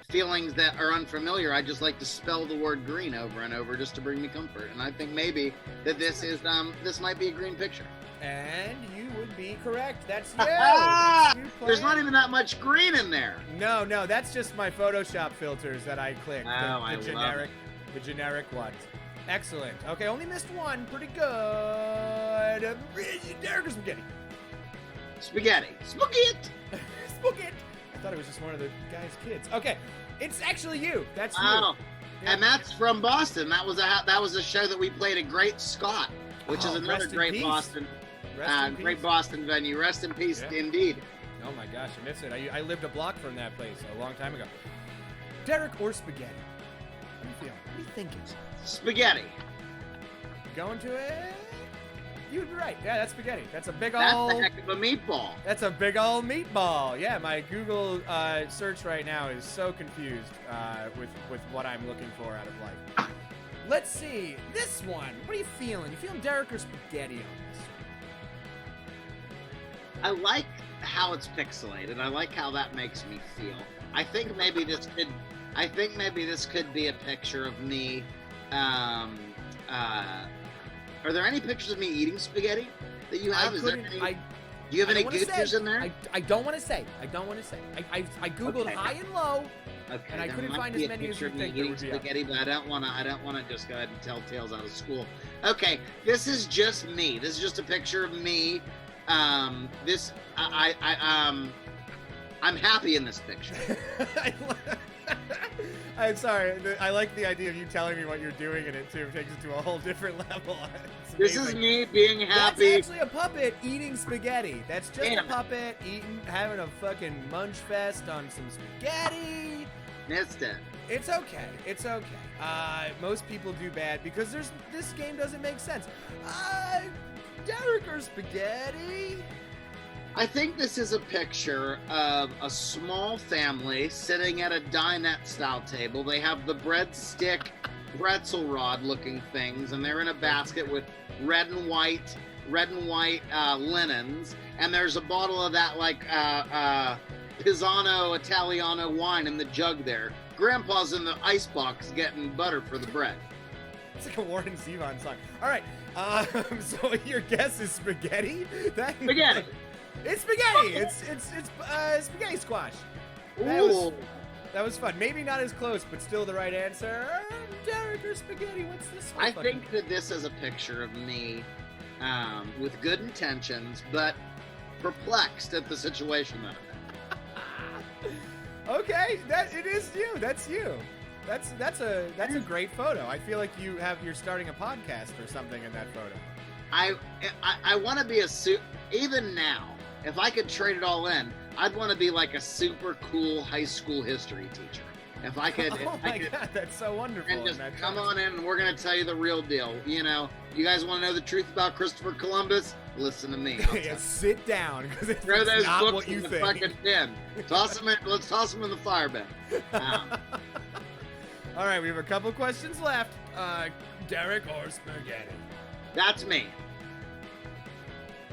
feelings that are unfamiliar, I just like to spell the word green over and over just to bring me comfort. And I think maybe that this might be a green picture. And you would be correct. That's you. There's not even that much green in there. No, that's just my Photoshop filters that I clicked. The generic ones. Excellent. Okay, only missed one. Pretty good. Derek or spaghetti? Spaghetti. Spaghetti. Spaghetti. I thought it was just one of the guy's kids. Okay, it's actually you. That's you. Oh, yeah. And that's from Boston. That was a show that we played at Great Scott, which is another great Boston venue. Rest in peace, indeed. Oh my gosh, I miss it. I lived a block from that place a long time ago. Derek or spaghetti? What are you feeling? What are you thinking? Spaghetti. You going to it? You'd be right. Yeah, that's spaghetti. That's a big That's old... the heck of a meatball. That's a big old meatball. Yeah, my Google search right now is so confused with what I'm looking for out of life. Let's see. This one. What are you feeling? You feeling Derek or spaghetti on this one? I like how it's pixelated. I like how that makes me feel. I think maybe this could be a picture of me. Are there any pictures of me eating spaghetti that you have? Do you have any don't wanna Goochers say. in there? I don't want to say. I don't want to say. I googled Okay. high and low, Okay, and I there couldn't might find be as a many as picture you of me think there eating would be. spaghetti, but I don't want to just go ahead and tell tales out of school. Okay, this is just me. This is just a picture of me. I'm happy in this picture. I'm sorry. I like the idea of you telling me what you're doing in it too. It takes it to a whole different level. It's This is amazing. me being happy. That's actually a puppet eating spaghetti. That's just Damn a it. puppet having a fucking munch fest on some spaghetti. Missed it. It's okay. It's okay. Most people do bad because this game doesn't make sense. Derek or spaghetti? I think this is a picture of a small family sitting at a dinette style table. They have the breadstick pretzel rod looking things, and they're in a basket with red and white linens, and there's a bottle of that Pisano Italiano wine in the jug there. Grandpa's in the icebox getting butter for the bread. It's like a Warren Zevon song. All right. So your guess is spaghetti? Spaghetti. It's spaghetti. It's spaghetti squash. That was fun. Maybe not as close, but still the right answer. Derek or spaghetti? What's this one? I think that this is a picture of me with good intentions, but perplexed at the situation that I'm in. Okay, it is you. That's you. That's a great photo. I feel like you're starting a podcast or something in that photo. I want to be even now, if I could trade it all in, I'd want to be like a super cool high school history teacher. If I could, God, that's so wonderful. and just come on in, and we're gonna tell you the real deal. You know, you guys want to know the truth about Christopher Columbus? Listen to me. Yeah, sit down, because it's Throw those not books what you in the think. fucking bin. Let's toss them in the fire bin. All right, we have a couple questions left. Derek or spaghetti? That's me.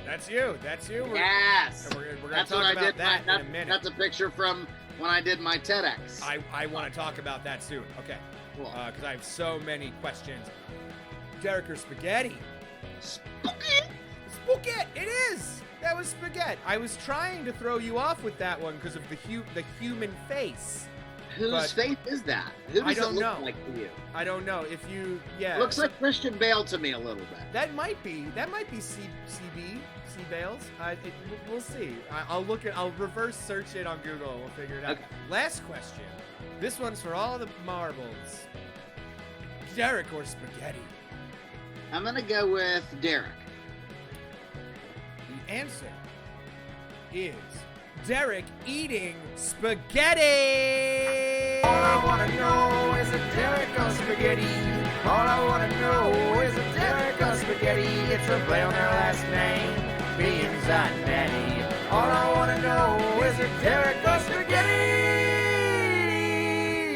That's you. Yes. We're gonna That's talk what I about did. that in a minute. That's a picture from when I did my TEDx. I want to talk about that soon. Okay. Cool. Because I have so many questions. Derek or spaghetti? Spaghetti. Spaghetti! It is! That was spaghetti. I was trying to throw you off with that one because of the human face. Whose face is that? Who does I don't it look know. like to you? I don't know if you. Yeah. Looks like Christian Bale to me a little bit. That might be C Bales. We'll see. I'll reverse search it on Google. We'll figure it out. Okay. Last question. This one's for all the marbles. Derek or spaghetti? I'm gonna go with Derek. The answer is Derek eating spaghetti. All I wanna know is a Derek or spaghetti. All I wanna know is a Derek or spaghetti. It's a play on their last name, being Zanetti. All I wanna know is a Derek or spaghetti.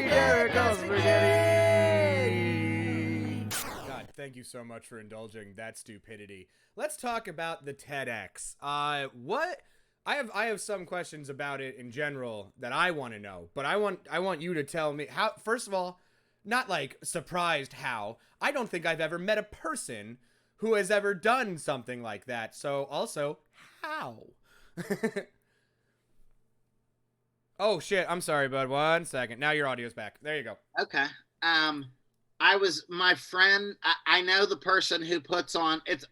Derek or spaghetti. God, thank you so much for indulging that stupidity. Let's talk about the TEDx. What? I have some questions about it in general that I want to know, but I want you to tell me how. First of all, not like surprised how. I don't think I've ever met a person who has ever done something like that. So also, how? Oh shit! I'm sorry, bud. 1 second. Now your audio's back. There you go. Okay. My friend. I know the person who puts on. It's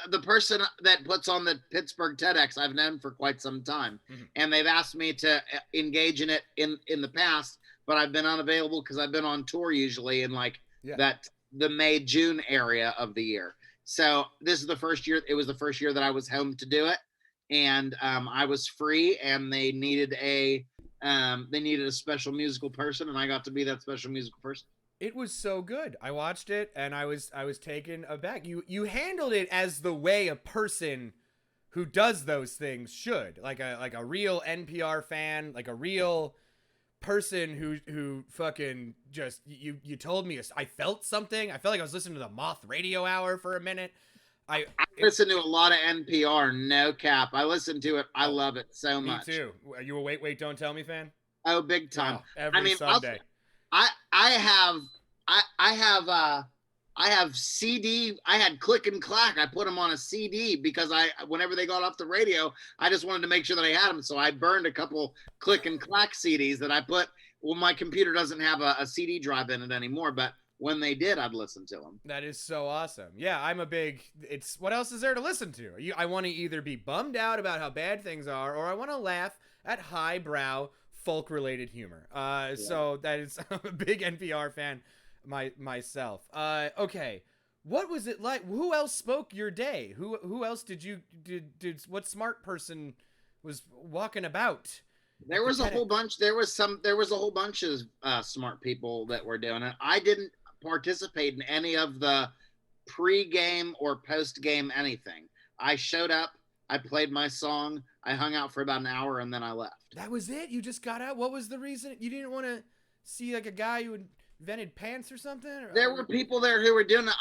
the person that puts on the Pittsburgh TEDx. I've known for quite some time, and they've asked me to engage in it in the past, but I've been unavailable because I've been on tour usually in the May-June area of the year. So this is the first year. It was the first year that I was home to do it, and I was free, and they needed a special musical person, and I got to be that special musical person. It was so good. I watched it and I was taken aback. You handled it as the way a person who does those things should, like a real NPR fan, like a real person who fucking just you told me I felt something. I felt like I was listening to the Moth Radio Hour for a minute. I listen to a lot of NPR, no cap. I listen to it. I love it so much. Me too. Are you a Wait Don't Tell Me fan? Oh, big time. Every Sunday. I have CD. I had Click and Clack. I put them on a CD because whenever they got off the radio, I just wanted to make sure that I had them. So I burned a couple Click and Clack CDs that I put. Well, my computer doesn't have a CD drive in it anymore, but when they did, I'd listen to them. That is so awesome. Yeah, I'm a big, what else is there to listen to? I want to either be bummed out about how bad things are, or I want to laugh at highbrow folk-related humor. So that is, I'm a big NPR fan myself. Okay. What was it like? Who else spoke your day? Who else did what smart person was walking about? There was a whole bunch. There was a whole bunch of smart people that were doing it. I didn't participate in any of the pre-game or post-game anything. I showed up, I played my song, I hung out for about an hour, and then I left. That was it? You just got out? What was the reason? You didn't want to see like a guy who invented pants or something? There were people there who were doing it.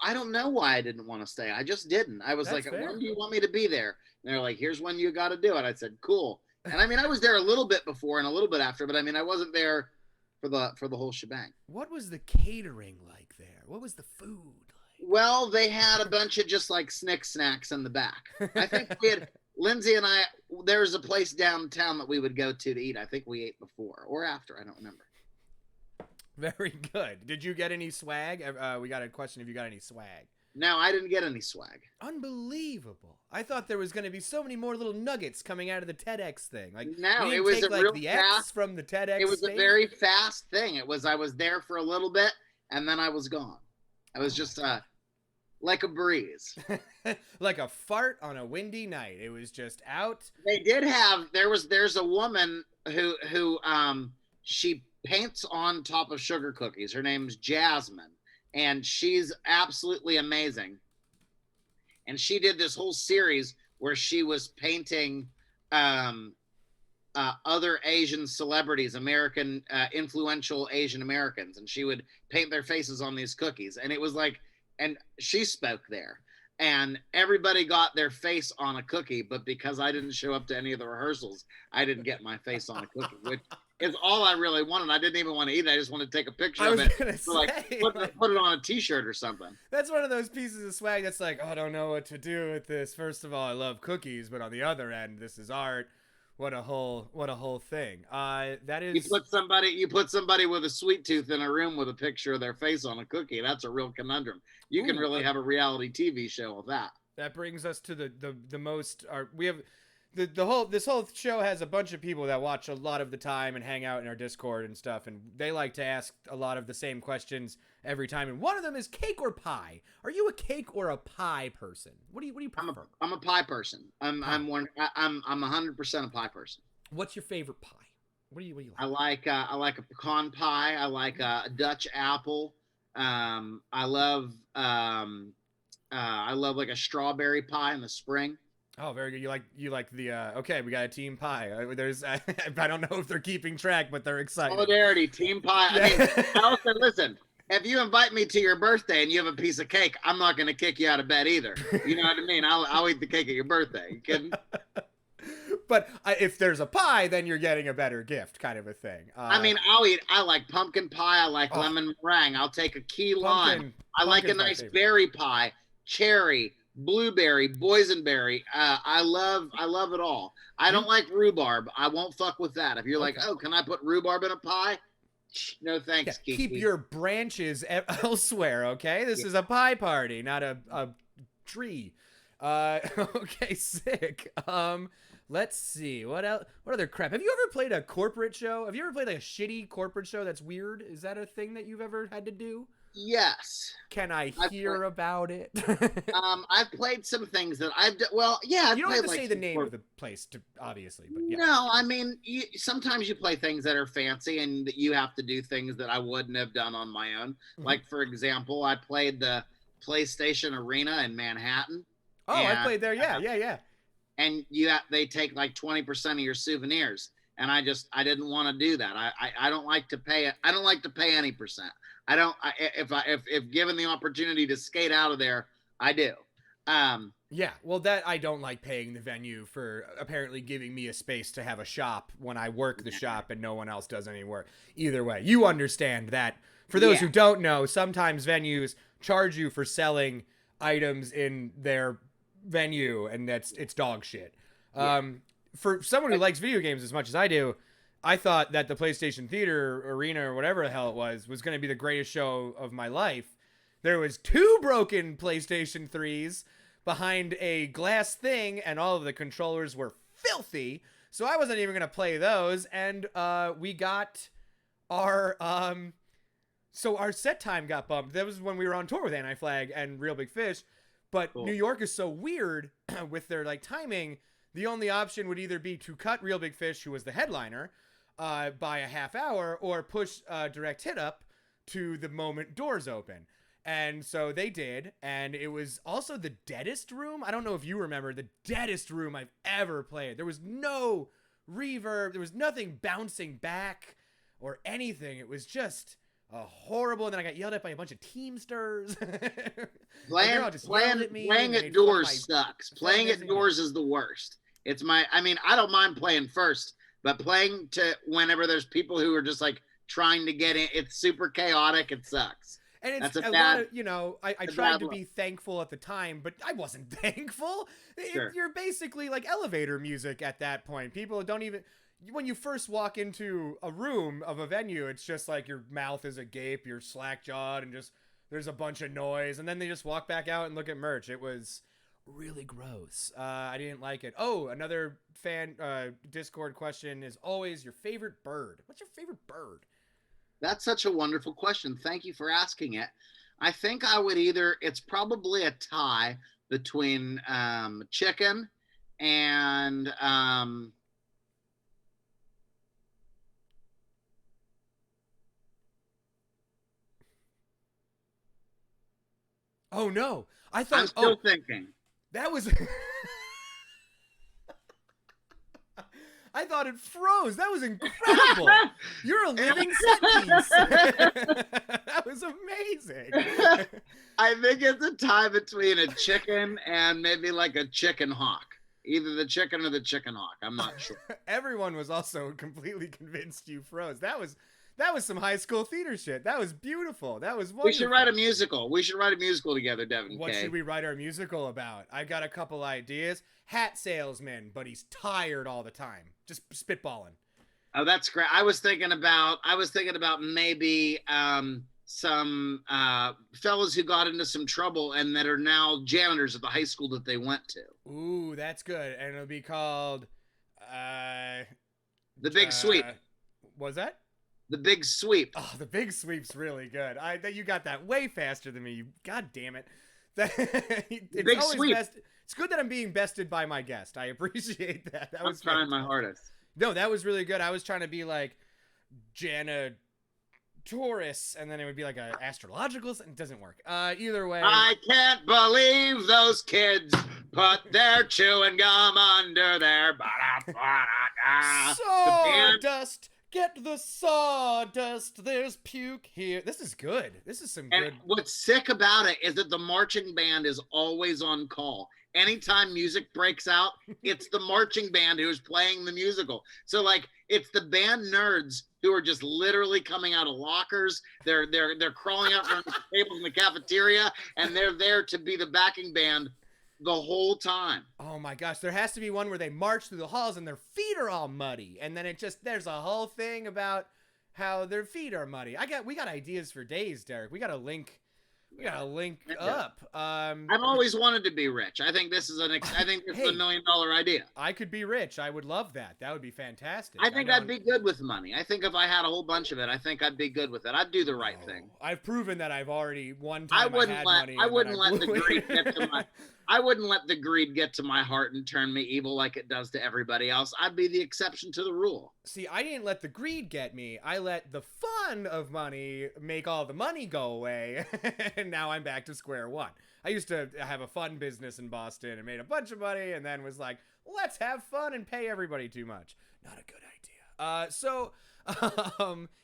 I don't know why I didn't want to stay. I just didn't. I was That's like, fair. when do you want me to be there? And they're like, here's when you got to do it. I said, cool. And I mean, I was there a little bit before and a little bit after, but I mean, I wasn't there for the whole shebang. What was the catering like there? What was the food like? Well, they had a bunch of just like snick snacks in the back. I think we had Lindsay and I. There was a place downtown that we would go to eat. I think we ate before or after. I don't remember. Very good. Did you get any swag? We got a question if you got any swag. No, I didn't get any swag. Unbelievable. I thought there was going to be so many more little nuggets coming out of the TEDx thing. Like, no, we didn't it was take, a like, real the fast. X from the TEDx It was stage. a very fast thing. I was there for a little bit and then I was gone. I was just like a breeze. Like a fart on a windy night. It was just out. They did have. There's a woman who she paints on top of sugar cookies. Her name's Jasmine, and she's absolutely amazing. And she did this whole series where she was painting other Asian celebrities, American influential Asian Americans, and she would paint their faces on these cookies. And it was like, and she spoke there, and everybody got their face on a cookie. But because I didn't show up to any of the rehearsals, I didn't get my face on a cookie, which is all I really wanted. I didn't even want to eat it. I just wanted to take a picture of it. Put it on a t-shirt or something. That's one of those pieces of swag that's like, oh, I don't know what to do with this. First of all, I love cookies, but on the other end, this is art. What a whole thing. That is. You put somebody with a sweet tooth in a room with a picture of their face on a cookie. That's a real conundrum. You can really have a reality TV show with that. That brings us to the most. We have this whole show has a bunch of people that watch a lot of the time and hang out in our Discord and stuff, and they like to ask a lot of the same questions every time. And one of them is cake or pie. Are you a cake or a pie person? What do you prefer? I'm a pie person. I'm 100% a pie person. What's your favorite pie? What do you like? I like a pecan pie. I like a Dutch apple. I love like a strawberry pie in the spring. Oh, very good. You like the okay, we got a team pie. There's I don't know if they're keeping track, but they're excited. Solidarity, team pie. Yeah. I mean, I also listen. If you invite me to your birthday and you have a piece of cake, I'm not going to kick you out of bed either. You know what I mean? I'll eat the cake at your birthday. You kidding? But if there's a pie, then you're getting a better gift, kind of a thing. I mean, I like pumpkin pie. I like lemon meringue. I'll take a key lime. I like a nice berry pie, cherry, blueberry, boysenberry. I love it all. I don't like rhubarb. I won't fuck with that. If you're like, oh, can I put rhubarb in a pie? No thanks, yeah, Kiki. Keep your branches elsewhere, okay? This is a pie party, not a tree. Okay, sick. Let's see. What else? What other crap? Have you ever played a corporate show? Have you ever played like a shitty corporate show that's weird? Is that a thing that you've ever had to do? Yes. Can I hear about it? I've played some things that I've done. Well, yeah. You don't have to say the name of the place, obviously. But yeah. No, I mean, sometimes you play things that are fancy and that you have to do things that I wouldn't have done on my own. Mm-hmm. Like, for example, I played the PlayStation Arena in Manhattan. Oh, I played there. Yeah. And they take like 20% of your souvenirs. And I didn't want to do that. I don't like to pay it. I don't like to pay any percent. If given the opportunity to skate out of there, I do. Yeah, well, that I don't like paying the venue for apparently giving me a space to have a shop when I work the shop and no one else does any work. Either way, you understand that. For those who don't know, sometimes venues charge you for selling items in their venue, and it's dog shit. Yeah. For someone who likes video games as much as I do, I thought that the PlayStation Theater Arena or whatever the hell it was going to be the greatest show of my life. There was 2 broken PlayStation 3s behind a glass thing, and all of the controllers were filthy. So I wasn't even going to play those. And we got our so our set time got bumped. That was when we were on tour with Anti-Flag and Real Big Fish. But Cool. New York is so weird with their like timing. The only option would either be to cut Real Big Fish, who was the headliner, by a half hour, or push Direct Hit Up to the moment doors open. And so they did, and it was also the deadest room. I don't know if you remember, the deadest room I've ever played. There was no reverb. There was nothing bouncing back or anything. It was just a horrible. And then I got yelled at by a bunch of Teamsters. Playing at doors sucks. Playing at doors is the worst. I don't mind playing first, but playing to whenever there's people who are just like trying to get in, it's super chaotic. It sucks. And it's a lot of, you know, I tried to be thankful at the time, but I wasn't thankful. Sure. You're basically like elevator music at that point. People don't even, when you first walk into a room of a venue, it's just like your mouth is agape, you're slack jawed, and just there's a bunch of noise. And then they just walk back out and look at merch. It was really gross. I didn't like it. Oh, another fan Discord question is always your favorite bird. What's your favorite bird? That's such a wonderful question. Thank you for asking it. I think it's probably a tie between chicken and oh no. I thought I'm still thinking. That was I thought it froze. That was incredible. You're a living set piece. That was amazing. I think it's a tie between a chicken and maybe like a chicken hawk. Either the chicken or the chicken hawk. I'm not sure. Everyone was also completely convinced you froze. That was some high school theater shit. That was beautiful. That was wonderful. We should write a musical. We should write a musical together, Devon Kay. What should we write our musical about? I got a couple ideas. Hat salesman, but he's tired all the time. Just spitballing. Oh, that's great. I was thinking about maybe some fellas who got into some trouble and that are now janitors at the high school that they went to. Ooh, that's good. And it'll be called The Big Sweep. Was that? The Big Sweep. Oh, The Big Sweep's really good. You got that way faster than me. You, God damn it. It's Big always Sweep. It's good that I'm being bested by my guest. I appreciate that. That I'm was trying my hardest. No, that was really good. I was trying to be like Jana Taurus, and then it would be like a astrological. It doesn't work. Either way. I can't believe those kids put their chewing gum under their. Sawdust. Get the sawdust. There's puke here. This is good. This is some And good. what's sick about it is that the marching band is always on call. Anytime music breaks out, it's the marching band who's playing the musical. So like it's the band nerds who are just literally coming out of lockers. They're crawling out from the tables in the cafeteria, and they're there to be the backing band the whole time. Oh my gosh, there has to be one where they march through the halls and their feet are all muddy, and then there's a whole thing about how their feet are muddy. We got ideas for days, Derek. We got to link up. I've always wanted to be rich. I think this is a $1 million idea. I could be rich. I would love that. That would be fantastic. I think I'd be good with money. I think if I had a whole bunch of it, I think I'd be good with it. I'd do the right thing. I've proven that I've already one I time wouldn't let the greed get to my heart and turn me evil like it does to everybody else. I'd be the exception to the rule. See, I didn't let the greed get me. I let the fun of money make all the money go away. And now I'm back to square one. I used to have a fun business in Boston and made a bunch of money and then was like, let's have fun and pay everybody too much. Not a good idea. So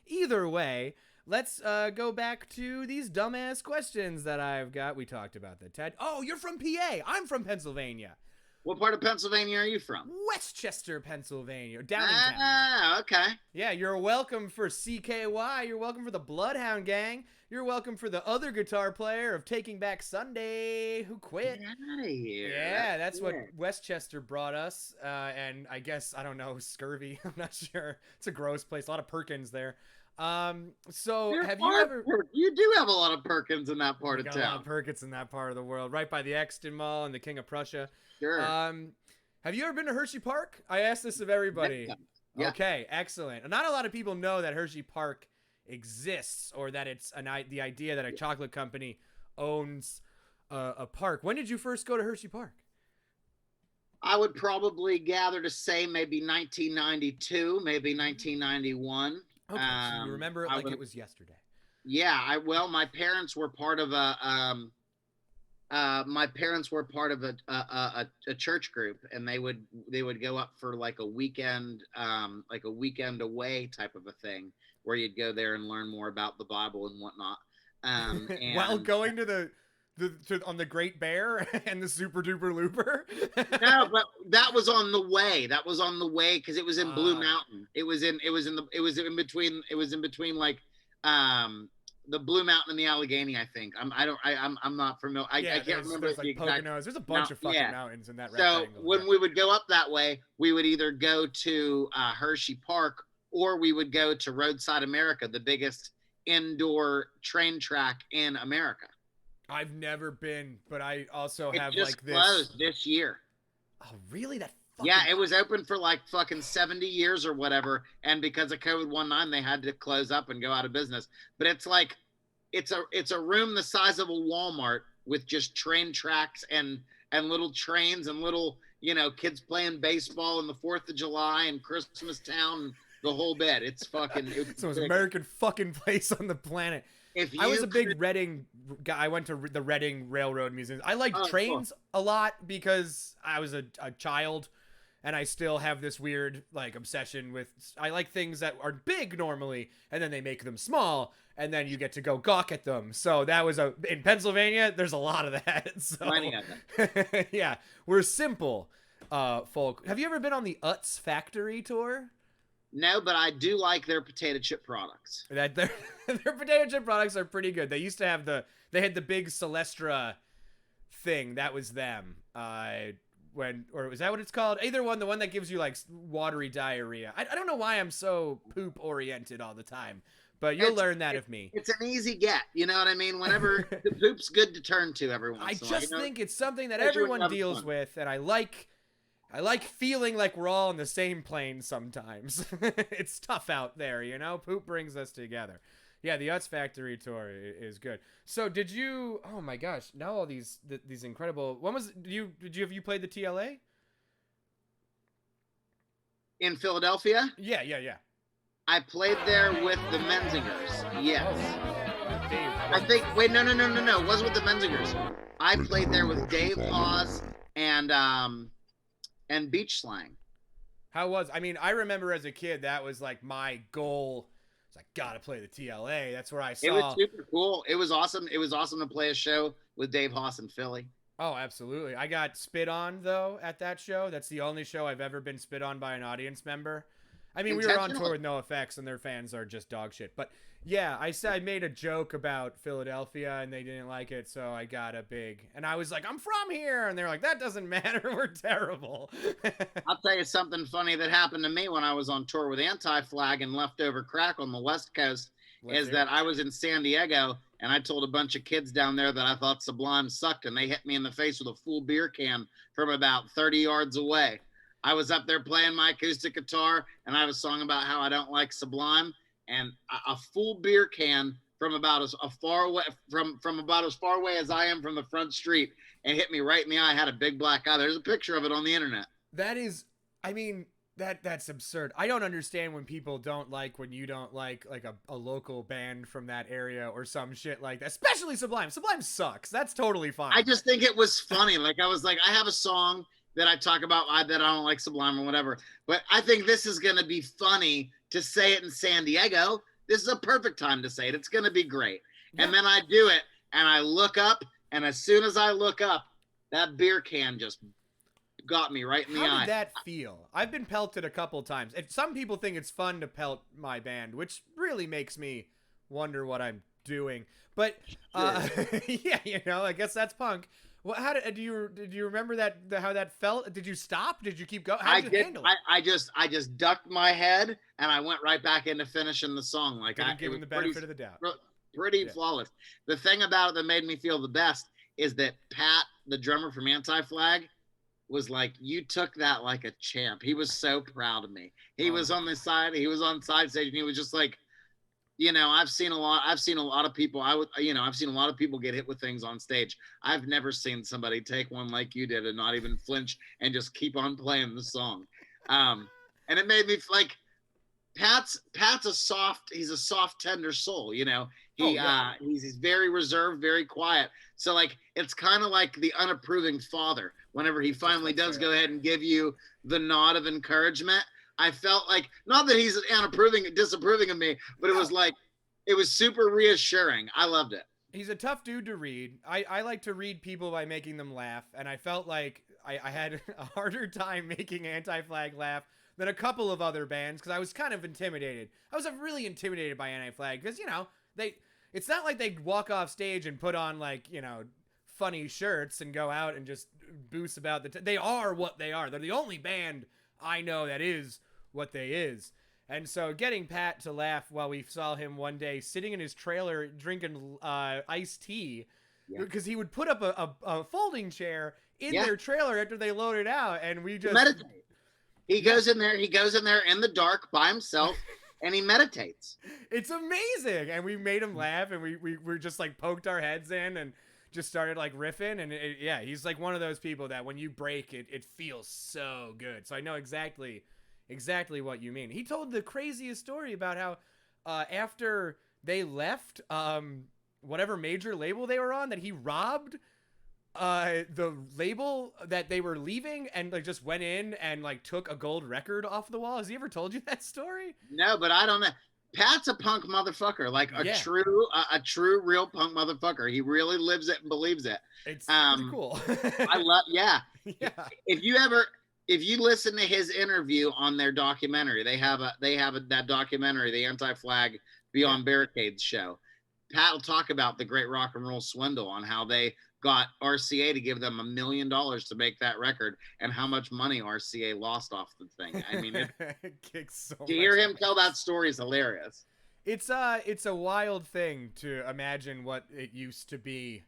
either way, let's go back to these dumbass questions that I've got. We talked about the TED. Oh, you're from PA. I'm from Pennsylvania. What part of Pennsylvania are you from? Westchester, Pennsylvania. Downtown. Ah, okay. Yeah, you're welcome for CKY. You're welcome for the Bloodhound Gang. You're welcome for the other guitar player of Taking Back Sunday, who quit. Get out of here. Yeah, that's what it. Westchester brought us. And I guess, I don't know, scurvy. I'm not sure. It's a gross place. A lot of Perkins there. So There have are you ever... You do have a lot of Perkins in that part of Got a lot town. of Perkins in that part of the world, right by the Exton Mall and the King of Prussia. Sure. Have you ever been to Hershey Park? I asked this of everybody. Yeah. Okay, excellent. Not a lot of people know that Hershey Park exists, or that it's the idea that a chocolate company owns a park. When did you first go to Hershey Park? I would probably gather to say maybe 1992, maybe 1991. Okay, so you remember it like it was yesterday. Yeah, my parents were part of a church group, and they would go up for like a weekend away type of a thing, where you'd go there and learn more about the Bible and whatnot. And While going to on the Great Bear and the Super Duper Looper. no, but that was on the way. That was on the way because it was in Blue Mountain. It was in between like the Blue Mountain and the Allegheny, I think. I'm not familiar. I can't remember there's the like exact. Poconos. There's a bunch of fucking mountains in that So rectangle. when we would go up that way, we would either go to Hershey Park, or we would go to Roadside America, the biggest indoor train track in America. I've never been, but I also have just like this. Closed this year. Oh, really? That Yeah, it was open for like fucking 70 years or whatever, and because of COVID-19, they had to close up and go out of business. But it's like, it's a room the size of a Walmart with just train tracks and little trains and little, kids playing baseball and the 4th of July and Christmas Town, and the whole bit. It's fucking. It's the most American fucking place on the planet. I was a big Reading guy. I went to the Reading Railroad Museum. I liked trains a lot because I was a child, and I still have this weird like obsession with. I like things that are big normally, and then they make them small, and then you get to go gawk at them. So that was in Pennsylvania. There's a lot of that. So Plenty of it. yeah, we're simple folk. Have you ever been on the Utz Factory tour? No, but I do like their potato chip products. That their potato chip products are pretty good. They used to have they had the big Celestra thing. That was them. Or was that what it's called? Either one, the one that gives you like watery diarrhea. I don't know why I'm so poop oriented all the time, but you'll learn that of me. It's an easy get. You know what I mean? Whenever the poop's good to turn to every once in a while. I just think it's something that everyone deals with, and I like feeling like we're all on the same plane sometimes. It's tough out there, Poop brings us together. Yeah, the Utz Factory tour is good. So did you? Oh my gosh! Now all these incredible. When was have you played the TLA? In Philadelphia? Yeah. I played there with the Menzingers. Yes. Oh, Dave. I think. Wait, no. It wasn't with the Menzingers. I played there with Dave Hawes and Beach Slang. How was? I mean, I remember as a kid that was like my goal. I gotta play the TLA. That's where I saw. It was super cool. It was awesome. It was awesome to play a show with Dave Hawes in Philly. Oh, absolutely. I got spit on though at that show. That's the only show I've ever been spit on by an audience member. I mean, we were on tour with NoFX, and their fans are just dog shit. But yeah, I made a joke about Philadelphia, and they didn't like it, so I got a big. And I was like, I'm from here, and they're like, that doesn't matter. We're terrible. I'll tell you something funny that happened to me when I was on tour with Anti-Flag and Leftover Crack on the West Coast. That I was in San Diego, and I told a bunch of kids down there that I thought Sublime sucked, and they hit me in the face with a full beer can from about 30 yards away. I was up there playing my acoustic guitar, and I have a song about how I don't like Sublime, and a full beer can from about as far away as I am from the front street, and hit me right in the eye. I had a big black eye. There's a picture of it on the internet. That is, I mean, that's absurd. I don't understand when people don't like when you don't like a local band from that area or some shit like that. Especially Sublime. Sublime sucks. That's totally fine. I just think it was funny. Like I was like, I have a song that I talk about that I don't like Sublime or whatever, but I think this is gonna be funny to say it in San Diego. This is a perfect time to say it. It's gonna be great. Yeah. And then I do it, and I look up, and as soon as I look up, that beer can just got me right in the eye. How did that feel? I've been pelted a couple times. Some people think it's fun to pelt my band, which really makes me wonder what I'm doing? But yeah, you know, I guess that's punk. Well, how did you remember that how that felt? Did you stop? Did you keep going? How did you handle it? I just ducked my head and I went right back into finishing the song. Like Didn't give him the benefit of the doubt. Pretty flawless. The thing about it that made me feel the best is that Pat, the drummer from Anti-Flag, was like, you took that like a champ. He was so proud of me. He was on the side. He was on side stage, and he was just like, you know, I've seen a lot of people. I've seen a lot of people get hit with things on stage. I've never seen somebody take one like you did and not even flinch and just keep on playing the song. And it made me like, Pat's a soft, tender soul, you know. He's very reserved, very quiet. So like, it's kind of like the unapproving father. Whenever he finally does go ahead and give you the nod of encouragement, I felt like, not that he's disapproving of me, but it was like, it was super reassuring. I loved it. He's a tough dude to read. I like to read people by making them laugh, and I felt like I had a harder time making Anti-Flag laugh than a couple of other bands, because I was kind of intimidated. I was really intimidated by Anti-Flag, because, you know, it's not like they walk off stage and put on, like, you know, funny shirts and go out and just boost about they are what they are. They're the only band I know that is what they is. And so getting Pat to laugh while we saw him one day sitting in his trailer drinking iced tea, because he would put up a folding chair in their trailer after they loaded out, and we just meditate. He goes in there in the dark by himself and he meditates. It's amazing. And we made him laugh, and we were just like poked our heads in and just started like riffing. And he's like one of those people that when you break it, it feels so good. So I know exactly what you mean. He told the craziest story about how after they left whatever major label they were on, that he robbed the label that they were leaving and like just went in and like took a gold record off the wall. Has he ever told you that story? No, but I don't know. Pat's a punk motherfucker, like a true real punk motherfucker. He really lives it and believes it. It's pretty cool. I love If you listen to his interview on their documentary, they have that documentary, the Anti-Flag Beyond Barricades show. Pat will talk about the Great Rock and Roll Swindle, on how they got RCA to give them $1 million to make that record, and how much money RCA lost off the thing. I mean, to hear him tell that story is hilarious. It's a wild thing to imagine what it used to be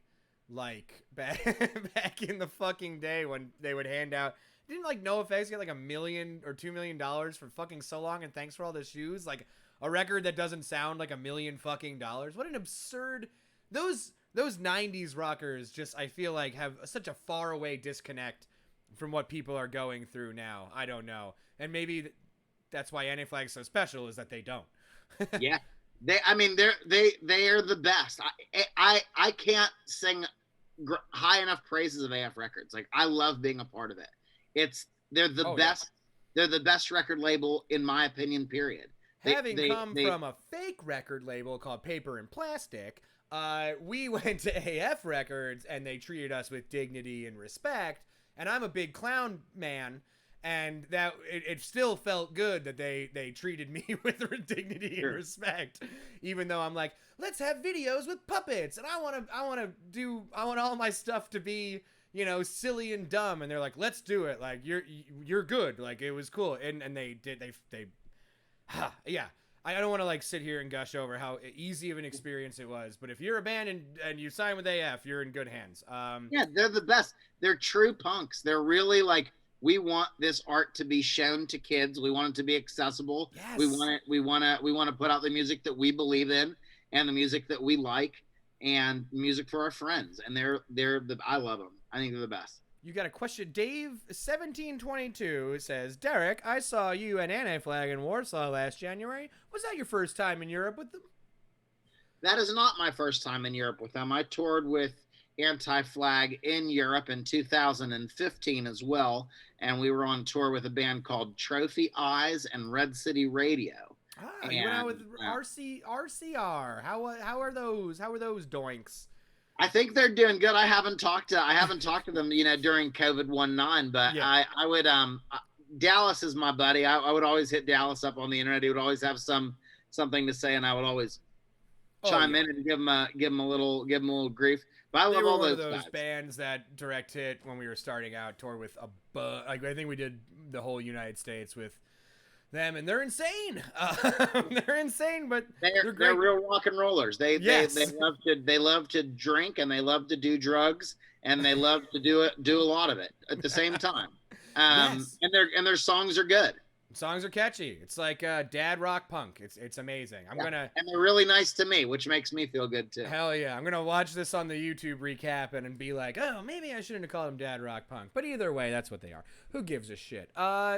like back in the fucking day when they would hand out. Didn't like NoFX get like $1 million or $2 million for fucking So Long and Thanks for All the Shoes? Like a record that doesn't sound like $1 million fucking dollars. What an absurd. Those 90s rockers just, I feel like, have such a far away disconnect from what people are going through now. I don't know. And maybe that's why Anti-Flag's so special, is that they don't. Yeah. They are the best. I can't sing high enough praises of AF Records. Like, I love being a part of it. They're the best. Yeah. They're the best record label, in my opinion, period. Having come from a fake record label called Paper and Plastic, we went to AF Records, and they treated us with dignity and respect. And I'm a big clown man, and that it still felt good that they treated me with dignity and respect, even though I'm like, let's have videos with puppets, and I want all my stuff to be, you know, silly and dumb, and they're like, let's do it, like you're good, like it was cool, and they yeah. I don't want to like sit here and gush over how easy of an experience it was, but if you're a band and you sign with AF, you're in good hands. Yeah, they're the best. They're true punks. They're really like, we want this art to be shown to kids. We want it to be accessible. Yes. We want to put out the music that we believe in, and the music that we like, and music for our friends. And I love them. I think they're the best. You got a question. Dave1722 says, Derek, I saw you and Anti-Flag in Warsaw last January. Was that your first time in Europe with them? That is not my first time in Europe with them. I toured with Anti-Flag in Europe in 2015 as well, and we were on tour with a band called Trophy Eyes and Red City Radio. You went out with RCR. How are those? How are those doinks? I think they're doing good. I haven't talked to them, you know, during COVID-19, but yeah. I would Dallas is my buddy. I would always hit Dallas up on the internet. He would always have something to say, and I would always chime in and give them a little grief. But I They love were all one those of those guys. bands that direct hit when we were starting out, tour with like I think we did the whole United States with them, and they're insane. They're insane, but they're They're great. real rock and rollers. They Yes. they love to drink and they love to do drugs and they love to do a lot of it at the same time. Yes. And their songs are good. Songs are catchy. It's like dad rock punk. It's amazing. I'm gonna And they're really nice to me, which makes me feel good too. hell yeah. I'm gonna watch this on the YouTube recap and be like, oh, maybe I shouldn't have called them dad rock punk. But either way, that's what they are. Who gives a shit?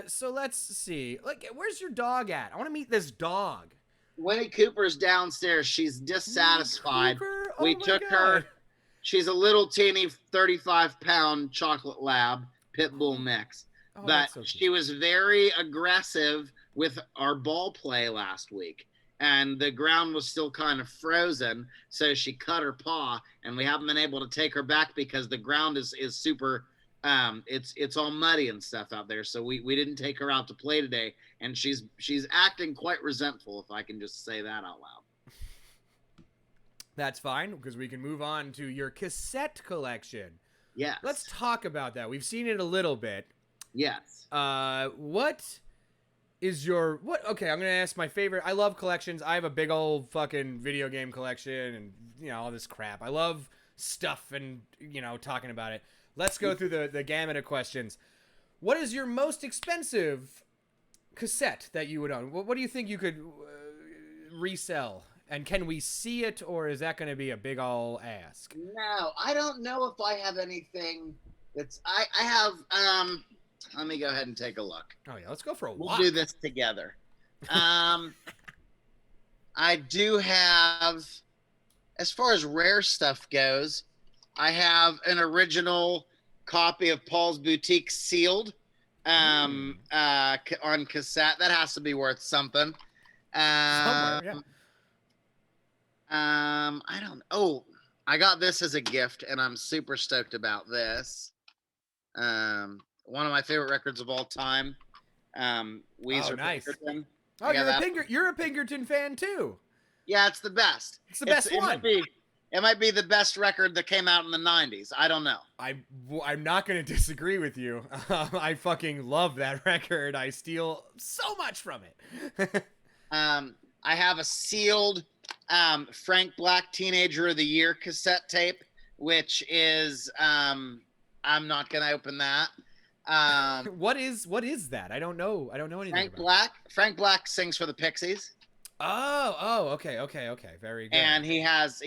So let's see. Like, where's your dog at? I want to meet this dog. Winnie Cooper's downstairs. She's dissatisfied. Cooper? Oh We my took God. her. She's a little teeny 35-pound chocolate lab pit bull mix. Oh, But that's so she cute. was very aggressive with our ball play last week. And the ground was still kind of frozen. So she cut her paw. And we haven't been able to take her back because the ground is super, it's all muddy and stuff out there. So we didn't take her out to play today. And she's acting quite resentful, if I can just say that out loud. That's fine, because we can move on to your cassette collection. Yes. Let's talk about that. We've seen it a little bit. Yes. What is your okay, I'm gonna ask my favorite. I love collections. I have a big old fucking video game collection and all this crap. I love stuff and talking about it. Let's go through the gamut of questions. What is your most expensive cassette that you would own? What do you think you could resell? And can we see it, or is that going to be a big ol' ask? No, I don't know if I have anything that's I have let me go ahead and take a look. Oh yeah, let's go for a We'll walk. do this together. I do have, as far as rare stuff goes, I have an original copy of Paul's Boutique sealed on cassette. That has to be worth something. Somewhere, yeah. I don't. Oh, I got this as a gift, and I'm super stoked about this. One of my favorite records of all time. Weezer. Oh, nice. Pinkerton. Oh, you're a Pinkerton fan too. Yeah, it's the best. It's the best one. It might be the best record that came out in the 90s. I don't know. I'm not going to disagree with you. I fucking love that record. I steal so much from it. I have a sealed Frank Black Teenager of the Year cassette tape, which is I'm not going to open that. What is that? I don't know anything Frank about Black. Frank Black sings for the Pixies. Okay. Very good. And he has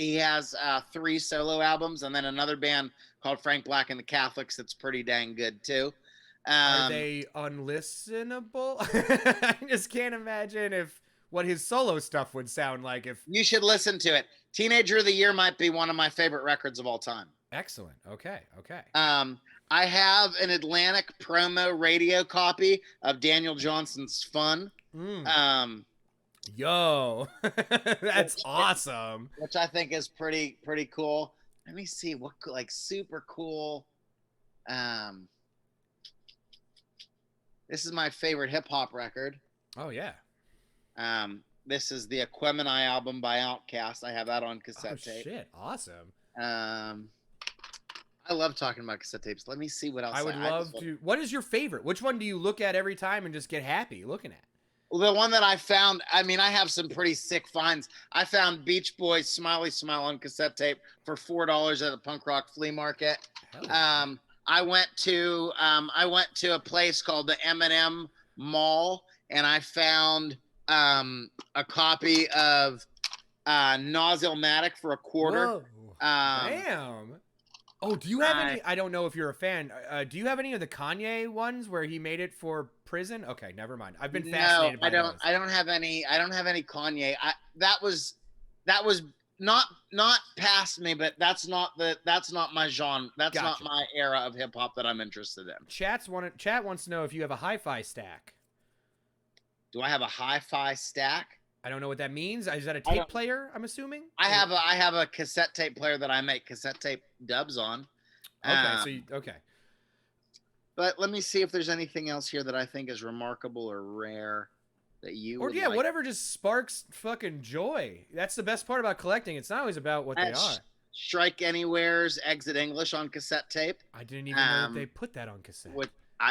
3 solo albums, and then another band called Frank Black and the Catholics that's pretty dang good too. Are they unlistenable? I just can't imagine what his solo stuff would sound like if. You should listen to it. Teenager of the Year might be one of my favorite records of all time. Excellent. Okay. I have an Atlantic promo radio copy of Daniel Johnson's Fun. Yo, that's awesome. Which I think is pretty cool. Let me see what super cool. This is my favorite hip hop record. Oh yeah. This is the Aquemini album by Outkast. I have that on cassette tape. Shit, awesome. I love talking about cassette tapes. Let me see what else. I would love to. What is your favorite? Which one do you look at every time and just get happy looking at? Well, the one that I found, I mean, I have some pretty sick finds. I found Beach Boys' Smiley Smile on cassette tape for $4 at a punk rock flea market. Yeah. I went to a place called the M&M Mall, and I found a copy of Nausilmatic for $0.25. Whoa. Damn. Oh, do you have any? I don't know if you're a fan. Do you have any of the Kanye ones where he made it for prison? Okay, never mind. I've been fascinated by those. I don't have any. I don't have any Kanye. That was not past me, but that's not my genre. That's Gotcha. not my era of hip hop that I'm interested in. Chat wants to know if you have a hi-fi stack. Do I have a hi-fi stack? I don't know what that means. Is that a tape player? I'm assuming. I have a cassette tape player that I make cassette tape dubs on. Okay. But let me see if there's anything else here that I think is remarkable or rare. that you Or would yeah, like. whatever just sparks fucking joy. That's the best part about collecting. It's not always about what they are. Strike Anywhere's Exit English on cassette tape. I didn't even know that they put that on cassette.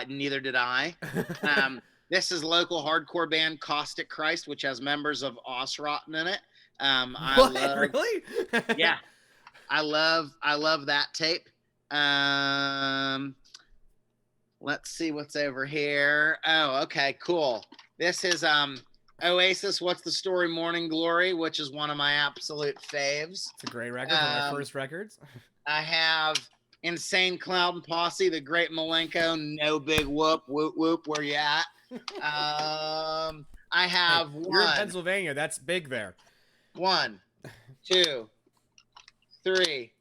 Neither did I. This is local hardcore band Caustic Christ, which has members of Osrotten in it. Really? Yeah, I love that tape. Let's see what's over here. Oh, okay, cool. This is Oasis, What's the Story, Morning Glory, which is one of my absolute faves. It's a great record, one of my first records. I have Insane Clown Posse, The Great Malenko, No Big Whoop, Whoop Whoop, where you at? I have You're in Pennsylvania, that's big there. 1, 2, 3,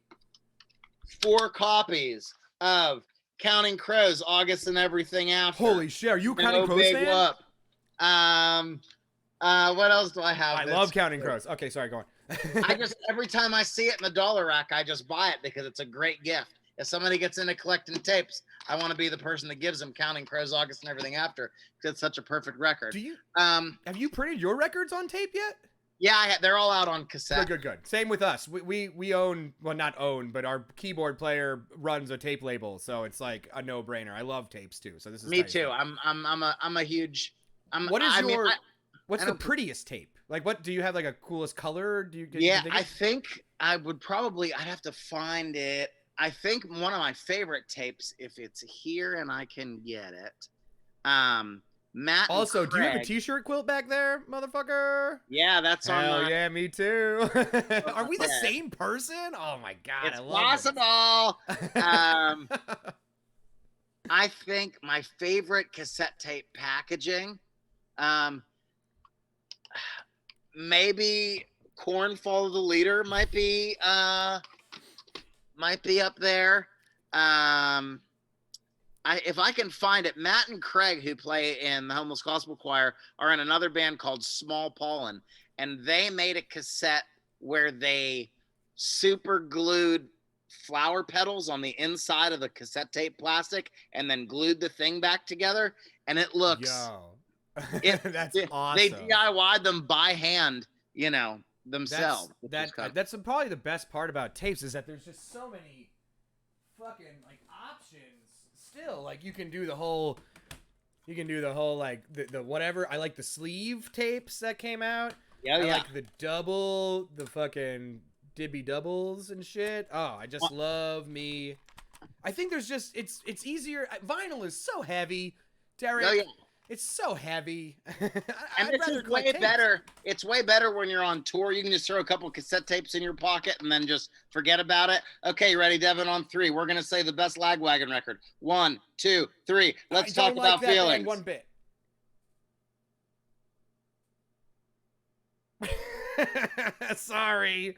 4 copies of Counting Crows, August and Everything After. Holy shit, are you Counting Crows Big fan? Whoop. What else do I have? I love Counting Crows. Okay, sorry, go on. I just, every time I see it in the dollar rack, I just buy it because it's a great gift. If somebody gets into collecting tapes, I want to be the person that gives them Counting Crows, August and Everything After, because it's such a perfect record. Do you have you printed your records on tape yet? Yeah, they're all out on cassette. Good. Same with us. We own, well, not own, but our keyboard player runs a tape label, so it's like a no-brainer. I love tapes too, so this is me too. I'm a huge. What's the prettiest tape? Like, what do you have? Like a coolest color? I think I'd have to find it. I think one of my favorite tapes, if it's here and I can get it. Matt. Also, do you have a t-shirt quilt back there, motherfucker? Yeah, that's on. Hell yeah, me too. Are we the same person? Oh my god, it's I love possible. I think my favorite cassette tape packaging, maybe Korn Follow the Leader might be up there. If I can find it, Matt and Craig, who play in the Homeless Gospel Choir, are in another band called Small Pollen, and they made a cassette where they super glued flower petals on the inside of the cassette tape plastic and then glued the thing back together, and it looks that's awesome. They DIY'd them by hand, themselves. That's probably the best part about tapes, is that there's just so many fucking like options still. Like you can do the whole like the whatever. I like the sleeve tapes that came out. I like the fucking dibby doubles and shit. Oh, I just love me. I think there's just it's easier. Vinyl is so heavy, Derek. Oh, yeah. It's so heavy. And this is way better. It's way better when you're on tour. You can just throw a couple cassette tapes in your pocket and then just forget about it. Okay, ready, Devon? On 3. We're going to say the best Lagwagon record. 1, 2, 3. Let's talk about feelings. One bit. Sorry.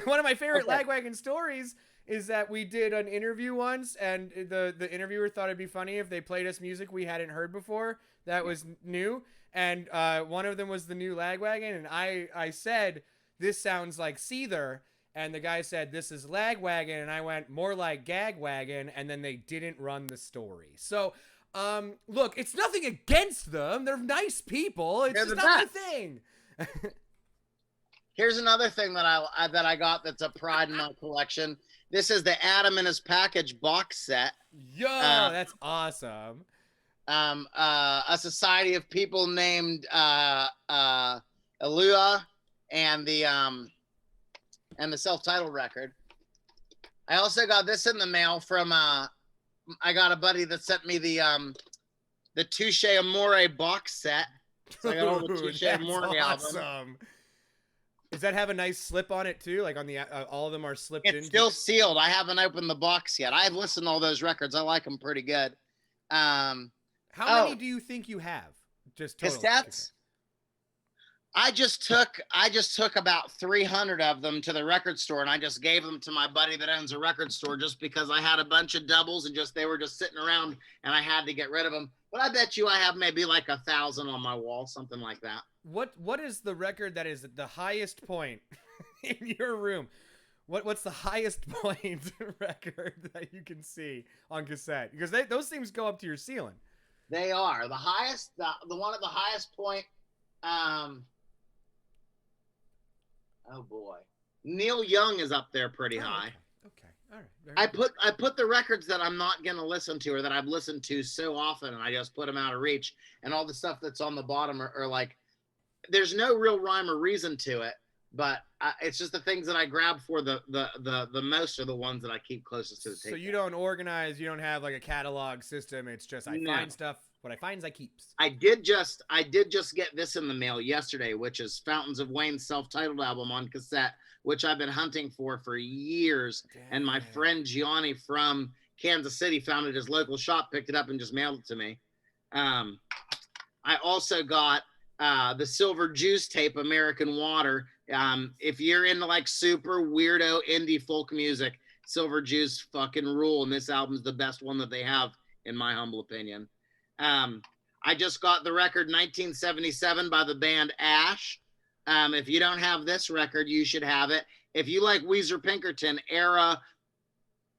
One of my favorite Lagwagon stories is that we did an interview once, and the interviewer thought it'd be funny if they played us music we hadn't heard before that was new, and one of them was the new Lagwagon, and I said, this sounds like Seether, and the guy said, this is Lagwagon, and I went, more like Gagwagon, and then they didn't run the story. So look, it's nothing against them, they're nice people, it's just not my thing. Here's another thing that I got that's a pride in my collection. This is the Adam in His Package box set. Yo, that's awesome. A society of people named Elua and the self-titled record. I also got this in the mail from I got a buddy that sent me the Touche Amore box set. So I got all the Touche Amore album. Does that have a nice slip on it too? Like on the all of them are slipped in? It's still sealed. I haven't opened the box yet. I've listened to all those records. I like them pretty good. How many do you think you have? Just total. Cassettes? I just took about 300 of them to the record store, and I just gave them to my buddy that owns a record store just because I had a bunch of doubles and they were just sitting around and I had to get rid of them. But I bet you I have maybe like 1,000 on my wall, something like that. What is the record that is the highest point in your room? What's the highest point record that you can see on cassette? Because those things go up to your ceiling. They are the highest, the one at the highest point. Oh boy, Neil Young is up there pretty high. Okay. All right. Very good. I put the records that I'm not gonna listen to or that I've listened to so often, and I just put them out of reach. And all the stuff that's on the bottom are like, there's no real rhyme or reason to it, but it's just the things that I grab for the most are the ones that I keep closest to the tape. So you don't organize, you don't have like a catalog system. It's just I find stuff. What I find is I keeps. I did just get this in the mail yesterday, which is Fountains of Wayne's self-titled album on cassette, which I've been hunting for years. Damn. And my friend Gianni from Kansas City found it at his local shop, picked it up, and just mailed it to me. I also got the Silver Juice tape, American Water. If you're into like super weirdo indie folk music, Silver Juice fucking rule, and this album's the best one that they have, in my humble opinion. I just got the record 1977 by the band Ash. If you don't have this record, you should have it. If you like Weezer Pinkerton era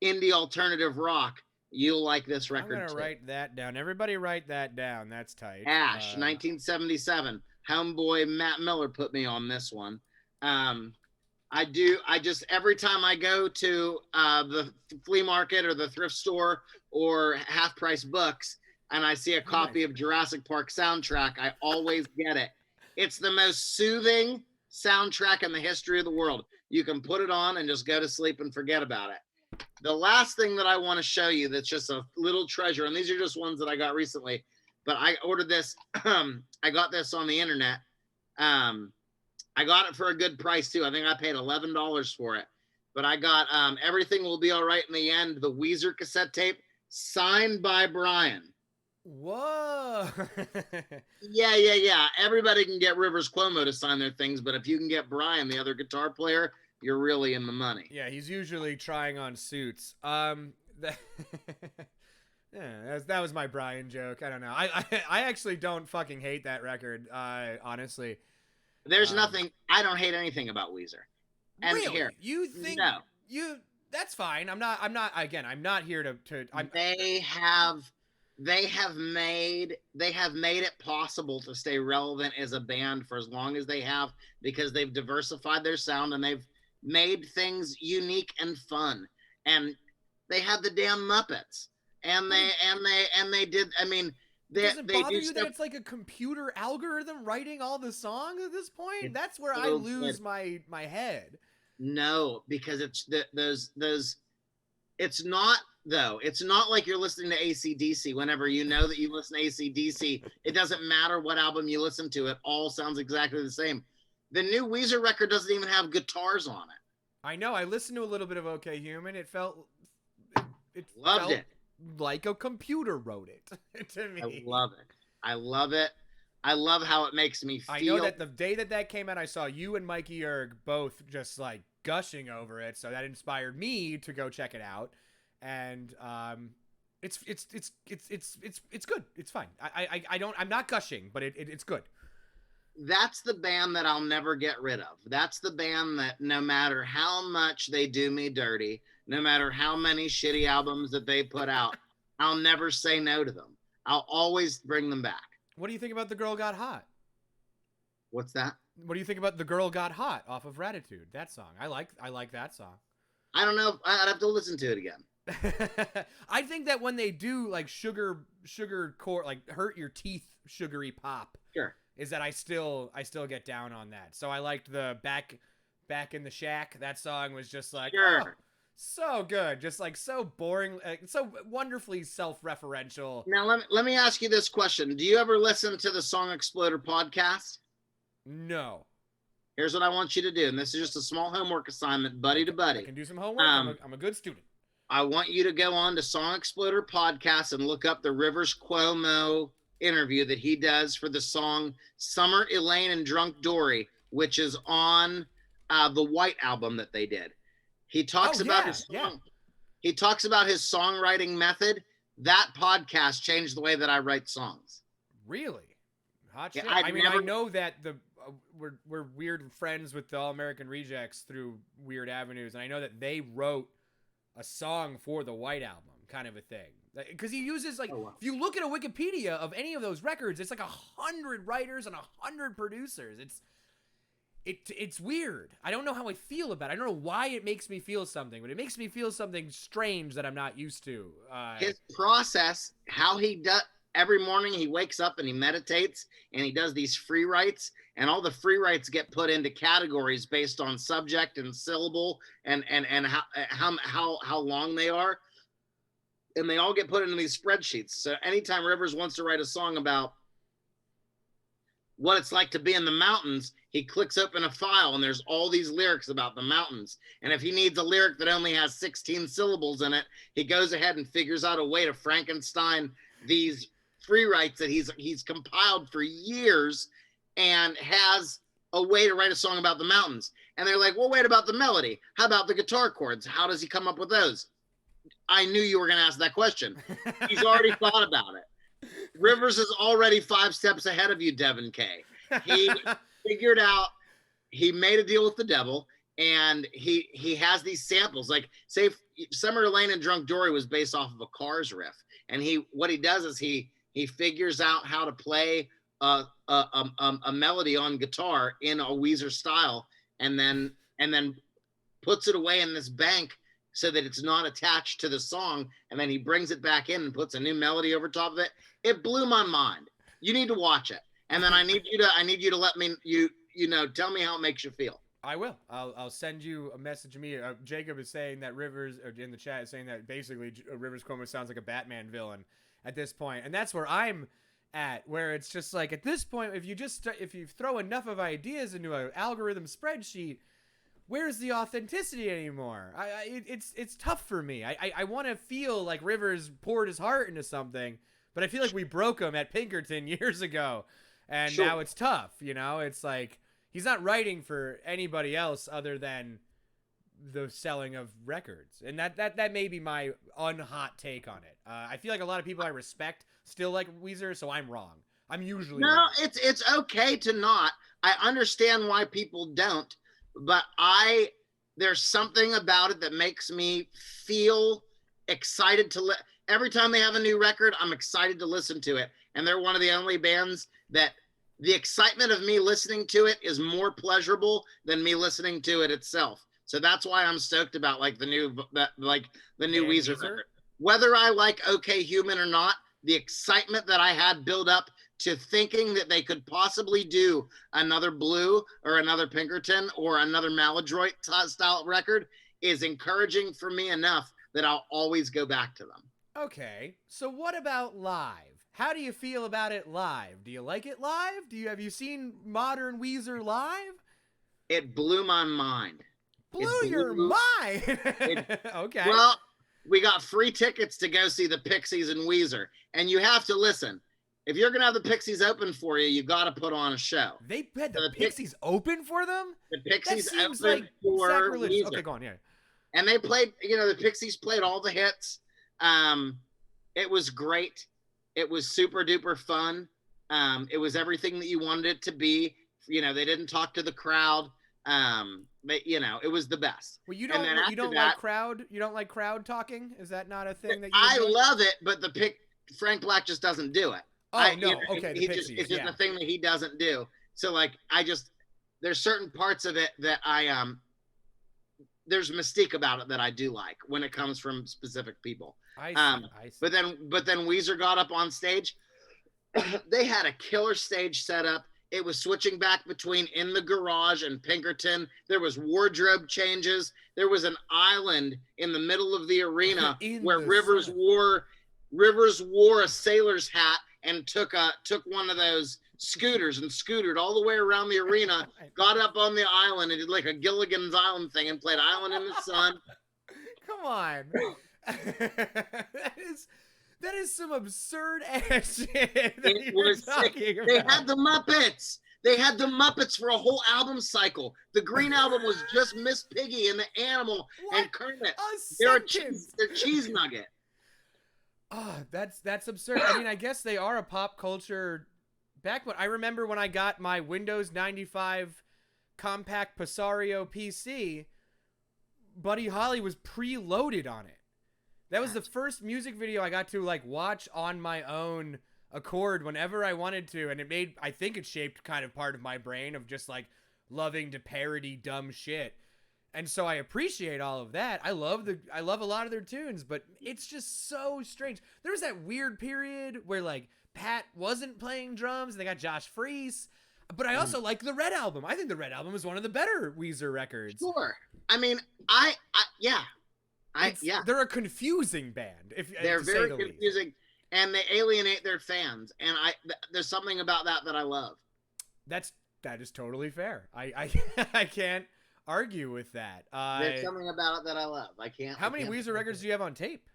indie alternative rock, you'll like this record. I'm gonna write that down. Everybody write that down. That's tight. Ash, 1977. Homeboy Matt Miller put me on this one. I just every time I go to the flea market or the thrift store or half price books and I see a copy of Jurassic Park soundtrack, I always get it. It's the most soothing soundtrack in the history of the world. You can put it on and just go to sleep and forget about it. The last thing that I want to show you that's just a little treasure, and these are just ones that I got recently, but I ordered this. I got this on the internet. I got it for a good price too. I think I paid $11 for it. But I got Everything Will Be All Right in the End, the Weezer cassette tape, signed by Brian. Whoa. Yeah. Everybody can get Rivers Cuomo to sign their things, but if you can get Brian, the other guitar player, you're really in the money. Yeah, he's usually trying on suits. That was my Brian joke. I don't know. I actually don't fucking hate that record. Honestly, there's nothing. I don't hate anything about Weezer. And really? here, you think that's fine. I'm not here to. They have made it possible to stay relevant as a band for as long as they have, because they've diversified their sound and they've made things unique and fun. And they had the damn Muppets, and they did. I mean, does it bother you that it's like a computer algorithm writing all the songs at this point? That's where I lose my head. No, because it's those. It's not. Though it's not like you're listening to AC/DC. Whenever you know that you listen to AC/DC, it doesn't matter what album you listen to, it all sounds exactly the same. The new Weezer record doesn't even have guitars on it. I know. I listened to a little bit of OK Human. It felt Loved it like a computer wrote it to me. I love it. I love how it makes me feel. I know that the day that came out, I saw you and Mikey Erg both just like gushing over it, so that inspired me to go check it out. And it's good. It's fine. I'm not gushing, but it's good. That's the band that I'll never get rid of. That's the band that no matter how much they do me dirty, no matter how many shitty albums that they put out, I'll never say no to them. I'll always bring them back. What do you think about The Girl Got Hot? What's that? What do you think about The Girl Got Hot off of Ratitude? That song. I like that song. I don't know. I'd have to listen to it again. I think that when they do like sugar core, like hurt your teeth sugary pop, sure, is that I still get down on that. So I liked the back in the shack. That song was just like, sure. Oh, so good, just like so boring, so wonderfully self-referential. Now let me ask you this question: do you ever listen to the Song Exploder podcast? No. Here's what I want you to do, and this is just a small homework assignment, buddy to buddy. I can do some homework. I'm a good student. I want you to go on to Song Exploder podcast and look up the Rivers Cuomo interview that he does for the song Summer, Elaine, and Drunk Dory, which is on the White album that they did. He talks about his song. Yeah. He talks about his songwriting method. That podcast changed the way that I write songs. Really? Hot shit. Yeah, I know that we're weird friends with the All American Rejects through weird avenues, and I know that they wrote a song for the White album, kind of a thing. Because he uses like, Oh, wow. if you look at a Wikipedia of any of those records, it's like 100 writers and 100 producers. It's weird. I don't know how I feel about it. I don't know why it makes me feel something, but it makes me feel something strange that I'm not used to. His process, how he does, every morning he wakes up and he meditates and he does these free writes, and all the free writes get put into categories based on subject and syllable and how long they are. And they all get put into these spreadsheets. So anytime Rivers wants to write a song about what it's like to be in the mountains, he clicks open a file and there's all these lyrics about the mountains. And if he needs a lyric that only has 16 syllables in it, he goes ahead and figures out a way to Frankenstein these free writes that he's compiled for years and has a way to write a song about the mountains. And they're like, well, wait, about the melody. How about the guitar chords? How does he come up with those? I knew you were going to ask that question. He's already thought about it. Rivers is already 5 steps ahead of you, Devon Kay. He figured out, he made a deal with the devil, and he has these samples. Like, say, Summer Lane and Drunk Dory was based off of a Cars riff. And what he does is he figures out how to play a melody on guitar in a Weezer style, and then puts it away in this bank so that it's not attached to the song, and then he brings it back in and puts a new melody over top of it. It blew my mind. You need to watch it, and then I need you to let me tell me how it makes you feel. I will. I'll send you a message. Me, Jacob is saying that Rivers, or in the chat, is saying that basically Rivers Cuomo sounds like a Batman villain at this point, and that's where I'm at. Where it's just like, at this point, if you throw enough of ideas into an algorithm spreadsheet, where's the authenticity anymore? It's tough for me. I want to feel like Rivers poured his heart into something, but I feel like we broke him at Pinkerton years ago, and now it's tough. It's like he's not writing for anybody else other than the selling of records, and that may be my unhot take on it. I feel like a lot of people I respect still like Weezer, so I'm wrong. I'm usually wrong. It's okay to not. I understand why people don't. But there's something about it that makes me feel excited to every time they have a new record, I'm excited to listen to it. And they're one of the only bands that the excitement of me listening to it is more pleasurable than me listening to it itself. So that's why I'm stoked about the new Weezer record. Whether I like OK Human or not, the excitement that I had build up to thinking that they could possibly do another Blue or another Pinkerton or another Maladroit style record is encouraging for me enough that I'll always go back to them. Okay, so what about live? How do you feel about it live? Do you like it live? Have you seen modern Weezer live? It blew my mind. Blew your mind? Okay. Well, we got free tickets to go see the Pixies and Weezer, and you have to listen. If you're going to have the Pixies open for you, you got to put on a show. They had the Pixies open for them? The Pixies open like for sacrilegious. Weezer. Okay, go on, yeah. And they played, the Pixies played all the hits. It was great. It was super duper fun. It was everything that you wanted it to be. They didn't talk to the crowd. But it was the best. Well, you don't like crowd talking? Is that not a thing that you I love it, but Frank Black just doesn't do it. Okay. It's just a thing that he doesn't do. So there's certain parts of it that there's mystique about it that I do like when it comes from specific people. I see. But then Weezer got up on stage. They had a killer stage setup. It was switching back between in the garage and Pinkerton. There was wardrobe changes. There was an island in the middle of the arena where Rivers wore a sailor's hat and took one of those scooters and scootered all the way around the arena, got up on the island and did like a Gilligan's Island thing and played Island in the Sun. Come on. That is some absurd ass shit. They had the Muppets. They had the Muppets for a whole album cycle. The Green Album was just Miss Piggy and the Animal and Kermit. They're cheese nugget. Oh, that's absurd. I mean, I guess they are a pop culture backbone. I remember when I got my Windows 95 compact Passario PC, Buddy Holly was preloaded on it. That was the first music video I got to like watch on my own accord whenever I wanted to, and I think it shaped kind of part of my brain of just like loving to parody dumb shit. And so I appreciate all of that. I love a lot of their tunes, but it's just so strange. There was that weird period where like Pat wasn't playing drums and they got Josh Freese. But I also like the Red Album. I think the Red Album is one of the better Weezer records. Sure. I mean, yeah. They're a confusing band. They're very confusing, and they alienate their fans. And there's something about that I love. That is totally fair. I I can't argue with that. There's something about it that I love. How many Weezer records do you have on tape?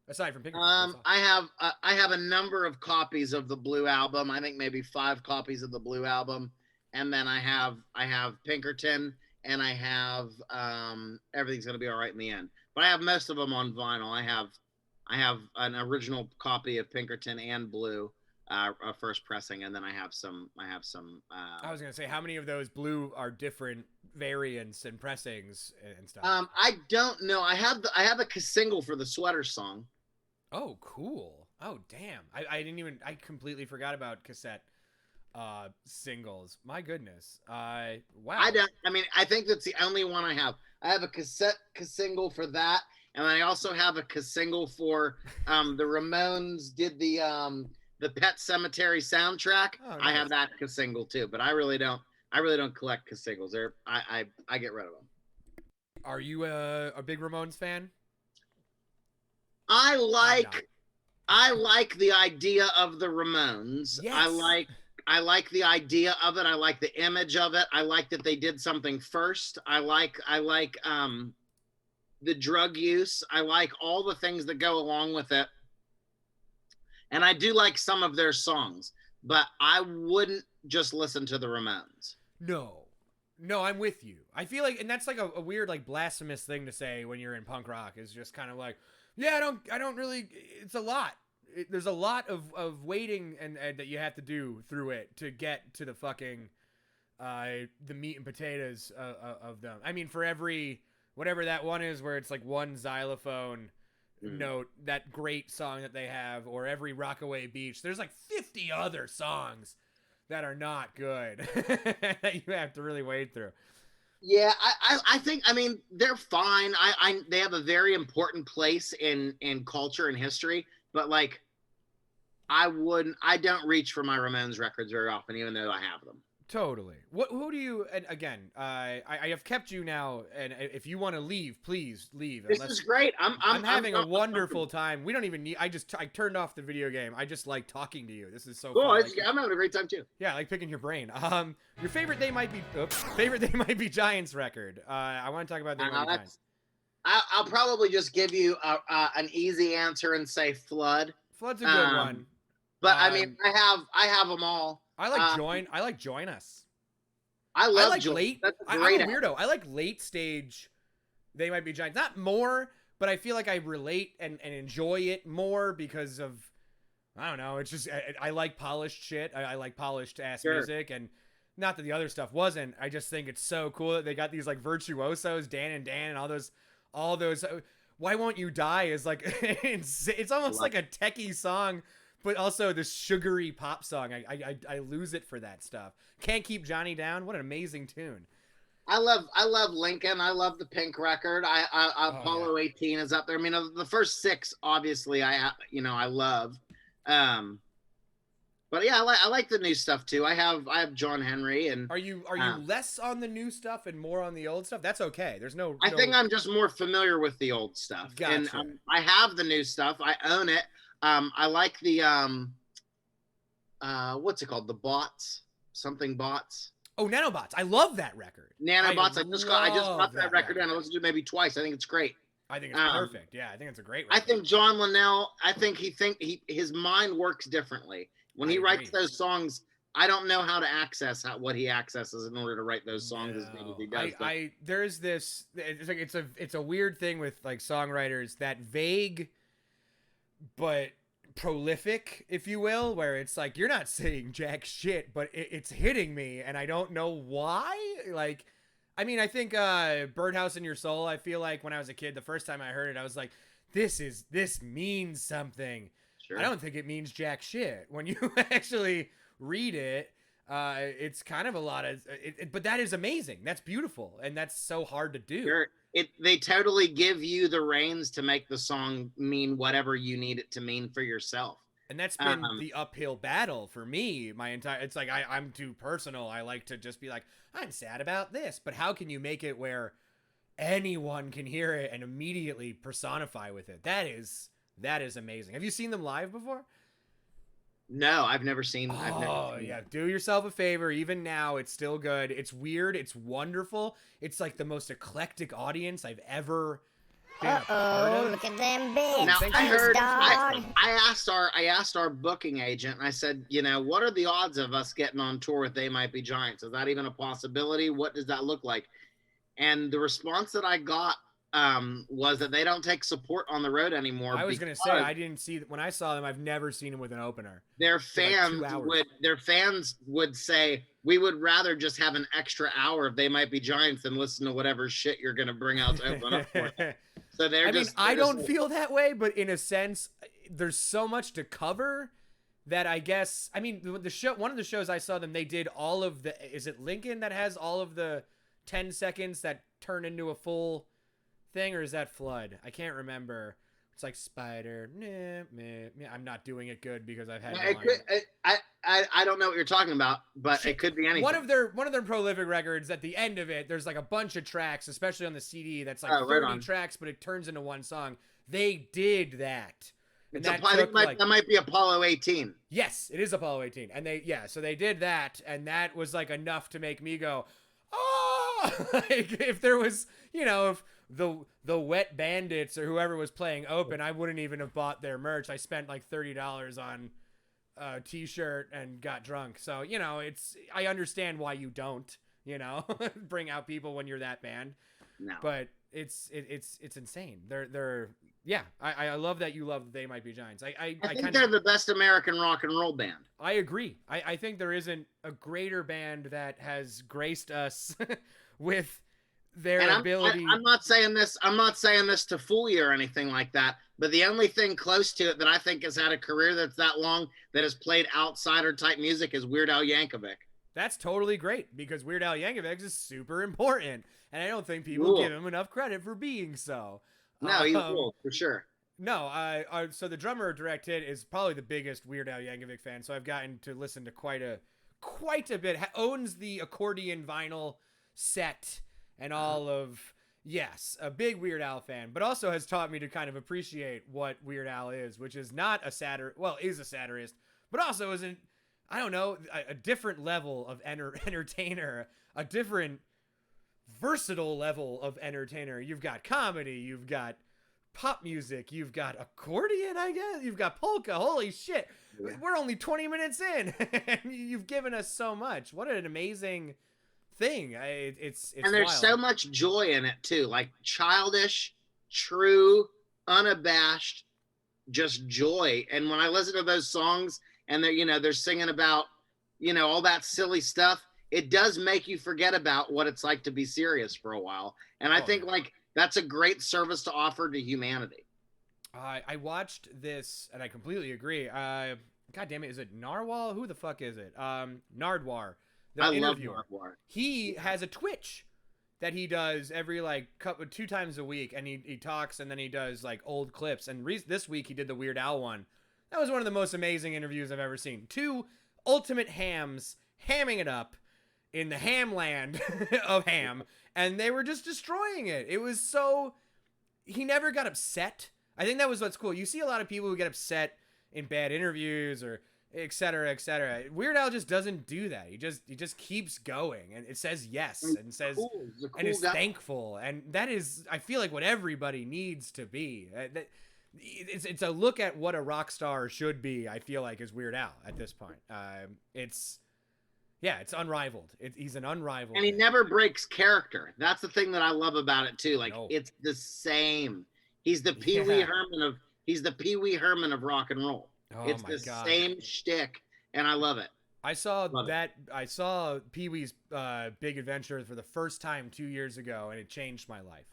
Aside from Pinkerton. I have a number of copies of the Blue Album. I think maybe 5 copies of the Blue Album, and then I have Pinkerton, and I have Everything's Gonna Be All Right in the End. But I have most of them on vinyl. I have an original copy of Pinkerton and Blue, first pressing, and then I have some. I was gonna say, how many of those Blue are different variants and pressings and stuff? I don't know. I have a single for the Sweater Song. Oh, cool. Oh, damn. I completely forgot about cassette singles. My goodness. Wow. I think that's the only one I have. I have a cassette single for that, and I also have a single for the Ramones did the Pet Cemetery soundtrack. Oh, nice. I have that single too, but I really don't collect singles. I get rid of them. Are you a big Ramones fan? I like the idea of the Ramones. Yes. I like the idea of it. I like the image of it. I like that they did something first. I like the drug use. I like all the things that go along with it. And I do like some of their songs, but I wouldn't just listen to the Ramones. No, I'm with you. I feel like, and that's like a weird, like blasphemous thing to say when you're in punk rock, is just kind of like, yeah, I don't really, it's a lot. There's a lot of waiting and that you have to do through it to get to the fucking, the meat and potatoes of them. I mean, for every, whatever that one is where it's like one xylophone note, that great song that they have, or every Rockaway Beach, there's like 50 other songs that are not good that you have to really wade through. Yeah, I think, I mean, they're fine. They have a very important place in culture and history, but like, I don't reach for my Ramones records very often, even though I have them. Totally. Who do you, and again, I have kept you now, and if you want to leave, please leave. This is great. I'm having a wonderful time. We don't even need, I turned off the video game. I just like talking to you. This is so cool. Fun. I'm having a great time too. Yeah, I like picking your brain. Your favorite They Might Be Giants record. I want to talk about They Might Be Giants. I'll probably just give you an easy answer and say Flood. Flood's a good one. But I mean, I have them all. I like Join Us. I like Join. Late. That's a great I'm a weirdo. I like late stage They Might Be Giants. Not more, but I feel like I relate and enjoy it more because of, I don't know. It's just, I like polished shit. I like polished ass music, and not that the other stuff wasn't. I just think it's so cool that they got these like virtuosos, Dan and all those. Why Won't You Die is like, it's almost like a techie song, but also this sugary pop song. I lose it for that stuff. Can't Keep Johnny Down. What an amazing tune. I love Lincoln. I love the Pink record. Apollo 18 is up there. I mean, the first 6, obviously, I love. But yeah, I like the new stuff too. I have John Henry. And are you less on the new stuff and more on the old stuff? That's okay. There's no. I think I'm just more familiar with the old stuff. Gotcha. And I have the new stuff. I own it. I like the what's it called? The Bots, something Bots. Oh, Nanobots. I love that record. Nanobots. I just got that record and I listened to it maybe twice. I think it's great. I think it's perfect. Yeah, I think it's a great record. I think John Linnell, his mind works differently. When he writes those songs, I don't know how to access what he accesses in order to write those songs as good as he does. There's this, it's a weird thing with like songwriters, that vague but prolific, if you will, where it's like, you're not saying jack shit, but it's hitting me and I don't know why. Like, I mean, I think Birdhouse in Your Soul, I feel like when I was a kid, the first time I heard it, I was like, this means something. Sure. I don't think it means jack shit when you actually read it. It's kind of a lot of but that is amazing. That's beautiful, and that's so hard to do. They totally give you the reins to make the song mean whatever you need it to mean for yourself. And that's been the uphill battle for me my entire. It's like I'm too personal. I like to just be like, I'm sad about this, but how can you make it where anyone can hear it and immediately personify with it? That is amazing. Have you seen them live before? No, I've never seen. Yeah. Do yourself a favor. Even now, it's still good. It's weird. It's wonderful. It's like the most eclectic audience I've ever been a part of. Look at them big. Now face, I heard. dog. I asked our booking agent, and I said, what are the odds of us getting on tour with They Might Be Giants? Is that even a possibility? What does that look like? And the response that I got was that they don't take support on the road anymore. I was gonna say I didn't see when I saw them. I've never seen them with an opener. Their fans would say, we would rather just have an extra hour of They Might Be Giants than listen to whatever shit you're gonna bring out to open up for them. So I don't feel that way, but in a sense, there's so much to cover that I guess. I mean, one of the shows I saw them, they did all of the. Is it Lincoln that has all of the 10 seconds that turn into a full thing, or is that Flood? I can't remember. It's like Spider. I'm not doing it good because I've had. I don't know what you're talking about, but it could be anything. One of their prolific records. At the end of it, there's like a bunch of tracks, especially on the CD. That's like 30 tracks, but it turns into one song. They did that. And that might be Apollo 18. Yes, it is Apollo 18, and so they did that, and that was like enough to make me go, oh, like if there was, if the Wet Bandits or whoever was playing open, I wouldn't even have bought their merch. I spent like $30 on a t-shirt and got drunk. So, I understand why you don't, bring out people when you're that band. No. But it's insane. I love that you love They Might Be Giants. I think they're the best American rock and roll band. I agree. I think there isn't a greater band that has graced us with their ability. I'm not saying this to fool you or anything like that, but the only thing close to it that I think has had a career that's that long that has played outsider type music is Weird Al Yankovic. That's totally great because Weird Al Yankovic is super important, and I don't think people give him enough credit for being so. No, he's cool for sure. No, so the drummer Direct Hit is probably the biggest Weird Al Yankovic fan, so I've gotten to listen to quite a bit. Owns the accordion vinyl set and all of. Yes, a big Weird Al fan, but also has taught me to kind of appreciate what Weird Al is, which is not a is a satirist, but also isn't. I don't know, a different level of entertainer, a different versatile level of entertainer. You've got comedy, you've got pop music, you've got accordion, I guess, you've got polka. Holy shit. Yeah. We're only 20 minutes in and you've given us so much. What an amazing thing. It's and there's wild. So much joy in it too, like childish, true, unabashed, just joy. And when I listen to those songs, and they're singing about, all that silly stuff, it does make you forget about what it's like to be serious for a while. And I think that's a great service to offer to humanity. I watched this and I completely agree. God damn it. Is it Narwhal? Who the fuck is it? Nardwar. I love Nardwar. He has a Twitch that he does every 2 times a week. And he talks and then he does old clips. And this week he did the Weird Al one. That was one of the most amazing interviews I've ever seen. 2 ultimate hams hamming it up in the ham land of ham, and they were just destroying it. It was so... He never got upset. I think that was what's cool. You see a lot of people who get upset in bad interviews or et cetera, et cetera. Weird Al just doesn't do that. He just keeps going, and it says yes, and says... Cool and is guy. Thankful, and that is, I feel like, what everybody needs to be. It's a look at what a rock star should be. I feel like is Weird Al at this point. It's unrivaled. He's an unrivaled. And he never breaks character. That's the thing that I love about it too. It's the same. He's the Pee Wee Herman of rock and roll. Oh, it's the same shtick, and I love it. I saw Pee Wee's Big Adventure for the first time 2 years ago, and it changed my life.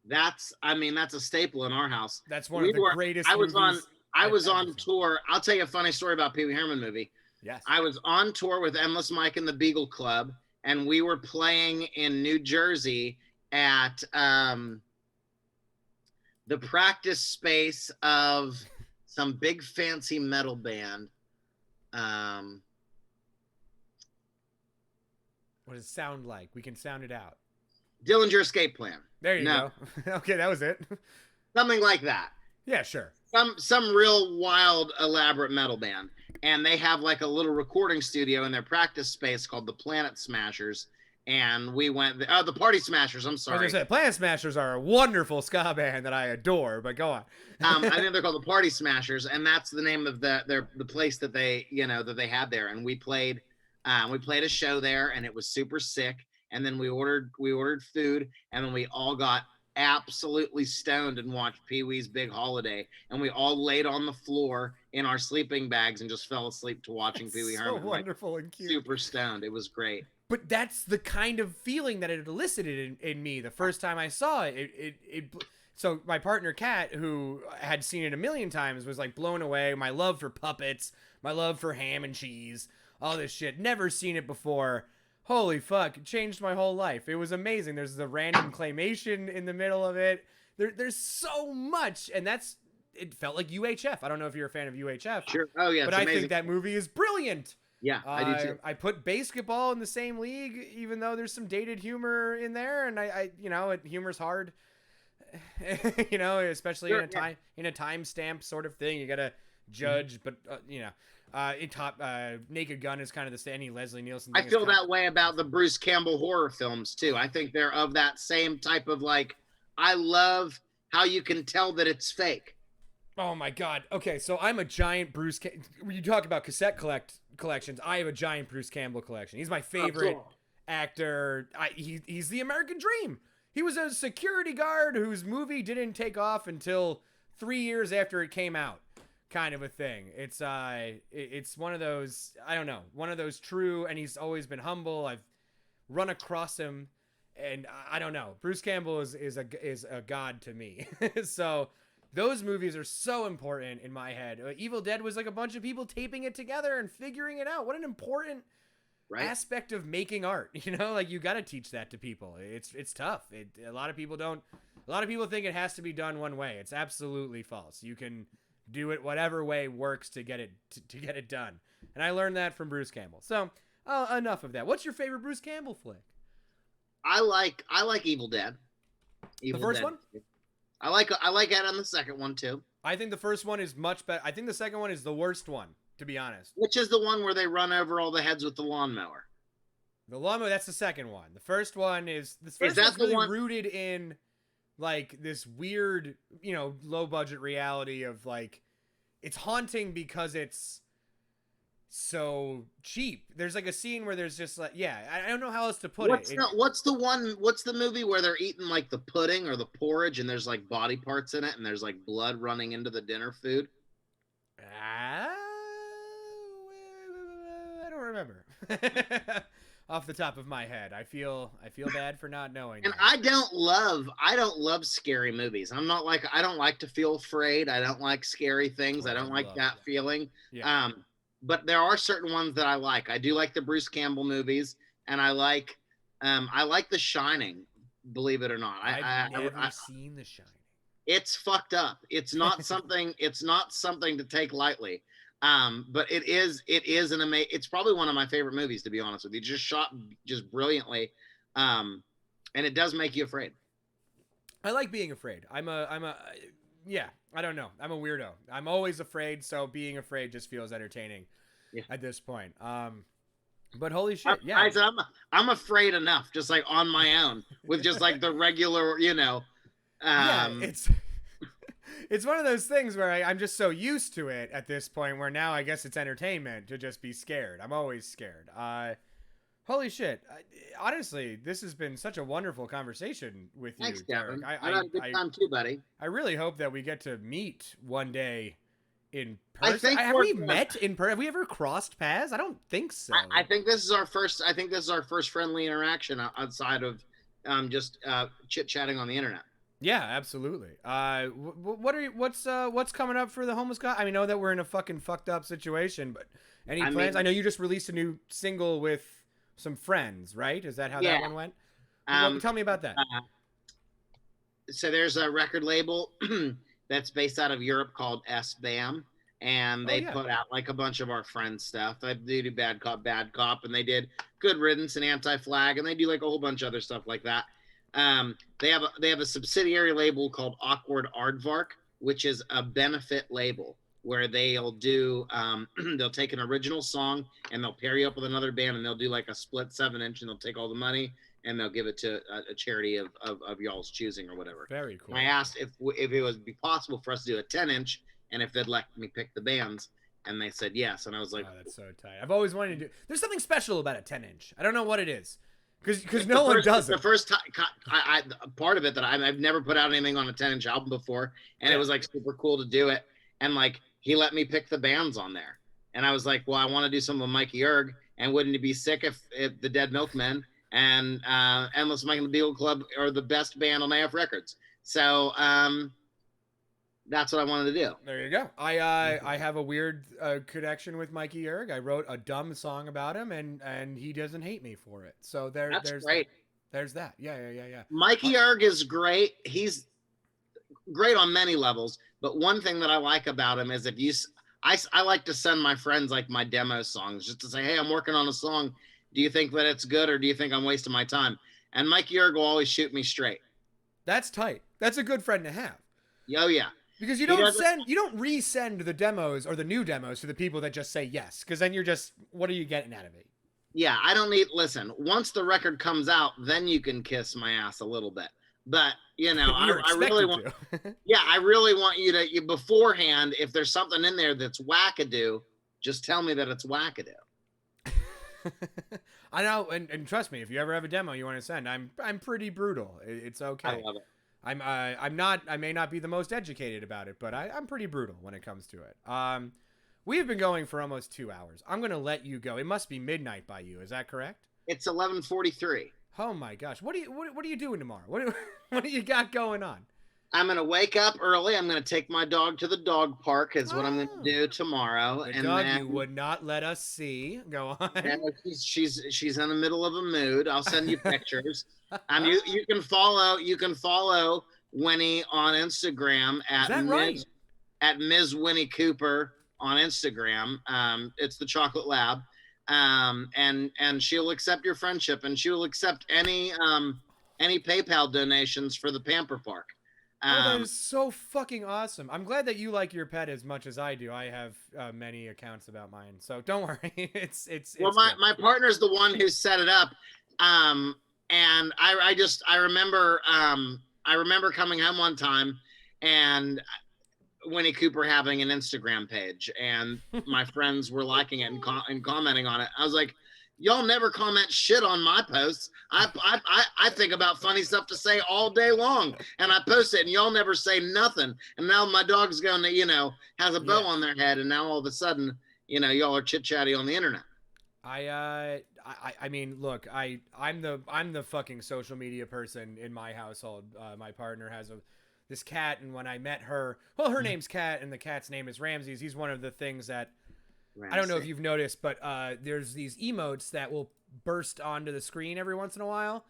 That's a staple in our house. That's one of the greatest movies I I've was ever on seen. tour. I'll tell you a funny story about Pee Wee Herman movie. Yes. I was on tour with Endless Mike and the Beagle Club, and we were playing in New Jersey at the practice space of some big fancy metal band. What does it sound like? We can sound it out. Dillinger Escape Plan. There you go. Okay, that was it. Something like that. Yeah, sure. Some real wild, elaborate metal band. And they have like a little recording studio in their practice space called the Planet Smashers. And we went, the Party Smashers, I'm sorry. I was gonna say, Planet Smashers are a wonderful ska band that I adore, but go on. I think they're called the Party Smashers, and that's the name of the place that they had there. And we played a show there, and it was super sick. And then we ordered food, and then we all got absolutely stoned and watched Pee-wee's Big Holiday, and we all laid on the floor in our sleeping bags and just fell asleep to watching Pee-wee Herman. So wonderful and cute. Super stoned. It was great. But that's the kind of feeling that it elicited in me the first time I saw it. So my partner Kat, who had seen it a million times, was like blown away. My love for puppets, my love for ham and cheese, all this shit. Never seen it before. Holy fuck, it changed my whole life. It was amazing. There's the random claymation in the middle of it. There's so much, and it felt like UHF. I don't know if you're a fan of UHF. Sure. Oh yeah, but I think that movie is brilliant. Yeah, I do too. I put basketball in the same league, even though there's some dated humor in there, and humor's hard. Especially Sure, in a time stamp sort of thing. You gotta judge, but Naked Gun is kind of the Stanley Leslie Nielsen thing. I feel that way about the Bruce Campbell horror films too. I think they're of that same type of like, I love how you can tell that it's fake. Oh my God. Okay, so I'm a giant when you talk about cassette collections, I have a giant Bruce Campbell collection. He's my favorite actor. He's the American dream. He was a security guard whose movie didn't take off until 3 years after it came out, kind of a thing. It's one of those, I don't know, one of those true, and he's always been humble. I've run across him, and I don't know. Bruce Campbell is a god to me. So those movies are so important in my head. Evil Dead was like a bunch of people taping it together and figuring it out. What an important aspect of making art. Like you got to teach that to people. It's tough. A lot of people think it has to be done one way. It's absolutely false. You can do it whatever way works to get it done. And I learned that from Bruce Campbell. So enough of that. What's your favorite Bruce Campbell flick? I like Evil Dead. The first one? I like it on the second one too. I think the first one is much better. I think the second one is the worst one, to be honest. Which is the one where they run over all the heads with the lawnmower? The lawnmower, that's the second one. The first one is really rooted in like this weird, low budget reality of like, it's haunting because it's so cheap. There's like a scene where there's just like, I don't know how else to put it. What's the movie where they're eating like the pudding or the porridge and there's like body parts in it and there's like blood running into the dinner food? I don't remember. Off the top of my head, I feel bad for not knowing. And I don't love scary movies. I don't like to feel afraid. I don't like scary things. I don't like that feeling. Yeah. But there are certain ones that I like. I do like the Bruce Campbell movies, and I like The Shining. Believe it or not, I've never seen The Shining. It's fucked up. It's not something. It's not something to take lightly. But it is an amazing. It's probably one of my favorite movies, to be honest with you. Just shot just brilliantly, and it does make you afraid. I like being afraid. I don't know. I'm a weirdo. I'm always afraid, so being afraid just feels entertaining at this point. But holy shit, I'm afraid enough, just like on my own, with just like the regular, It's one of those things where I'm just so used to it at this point where now I guess it's entertainment to just be scared. I'm always scared. Holy shit. Honestly, this has been such a wonderful conversation with you. Thanks, Devon. I had a good time too, buddy. I really hope that we get to meet one day in person. Have we met in person? Have we ever crossed paths? I don't think so. I think this is our first friendly interaction outside of just chit-chatting on the internet. Yeah, absolutely. What's coming up for the homeless guy? I mean, I know that we're in a fucking fucked up situation, but any plans? I know you just released a new single with some friends, right? Is that how that one went? Tell me about that. So there's a record label that's based out of Europe called SBAM, and they put out like a bunch of our friends' stuff. They do Bad Cop, and they did Good Riddance and Anti-Flag, and they do like a whole bunch of other stuff like that. They have a subsidiary label called Awkward Aardvark, which is a benefit label where they'll do they'll take an original song and they'll pair you up with another band and they'll do like a split 7-inch and they'll take all the money and they'll give it to a charity of y'all's choosing or whatever. Very cool. And I asked if it would be possible for us to do a 10-inch and if they'd let me pick the bands, and they said yes. And I was like, oh, that's so tight. I've always wanted to do. There's something special about a 10-inch. I don't know what it is, because no one does it. The first time, part of it that I've never put out anything on a 10-inch album before, and it was like super cool to do it. And like he let me pick the bands on there, and I was like, well, I want to do something with Mikey Erg, and wouldn't it be sick if the Dead Milkmen and Endless Mike and the Beagle Club are the best band on AF Records? So that's what I wanted to do. There you go. I have a weird connection with Mikey Erg. I wrote a dumb song about him, and he doesn't hate me for it. So there's great. There's that. Yeah. Mikey Erg is great. He's great on many levels. But one thing that I like about him is I like to send my friends like my demo songs just to say, hey, I'm working on a song. Do you think that it's good or do you think I'm wasting my time? And Mikey Erg will always shoot me straight. That's tight. That's a good friend to have. Oh yeah. Because you don't resend the demos or the new demos to the people that just say yes. Because then you're just, what are you getting out of it? Yeah, I don't need. Listen, once the record comes out, then you can kiss my ass a little bit. But you know, I really want. Yeah, I really want you to beforehand. If there's something in there that's wackadoo, just tell me that it's wackadoo. I know, and trust me, if you ever have a demo you want to send, I'm pretty brutal. It's okay. I love it. I may not be the most educated about it, but I'm pretty brutal when it comes to it. We've been going for almost 2 hours. I'm gonna let you go. It must be midnight by you. Is that correct? It's 11:43. Oh my gosh. What are you doing tomorrow? What do you got going on? I'm gonna wake up early. I'm gonna take my dog to the dog park. Is what I'm gonna do tomorrow. The dog you would not let us see. Go on. She's in the middle of a mood. I'll send you pictures. You can follow Winnie on Instagram at Ms. Winnie Cooper on Instagram. It's the Chocolate Lab. And she'll accept your friendship and she'll accept any PayPal donations for the Pamper Park. That is so fucking awesome. I'm glad that you like your pet as much as I do. I have many accounts about mine, so don't worry. It's my partner's the one who set it up. And I remember coming home one time and Winnie Cooper having an Instagram page and my friends were liking it and commenting on it. I was like, y'all never comment shit on my posts. I think about funny stuff to say all day long and I post it and y'all never say nothing. And now my dog's going to, has a bow on their head and now all of a sudden, y'all are chit chatty on the internet. I mean, look, I'm the fucking social media person in my household. My partner has this cat, and when I met her, well, her name's Cat, and the cat's name is Ramses. He's one of the things that I don't know if you've noticed, but there's these emotes that will burst onto the screen every once in a while.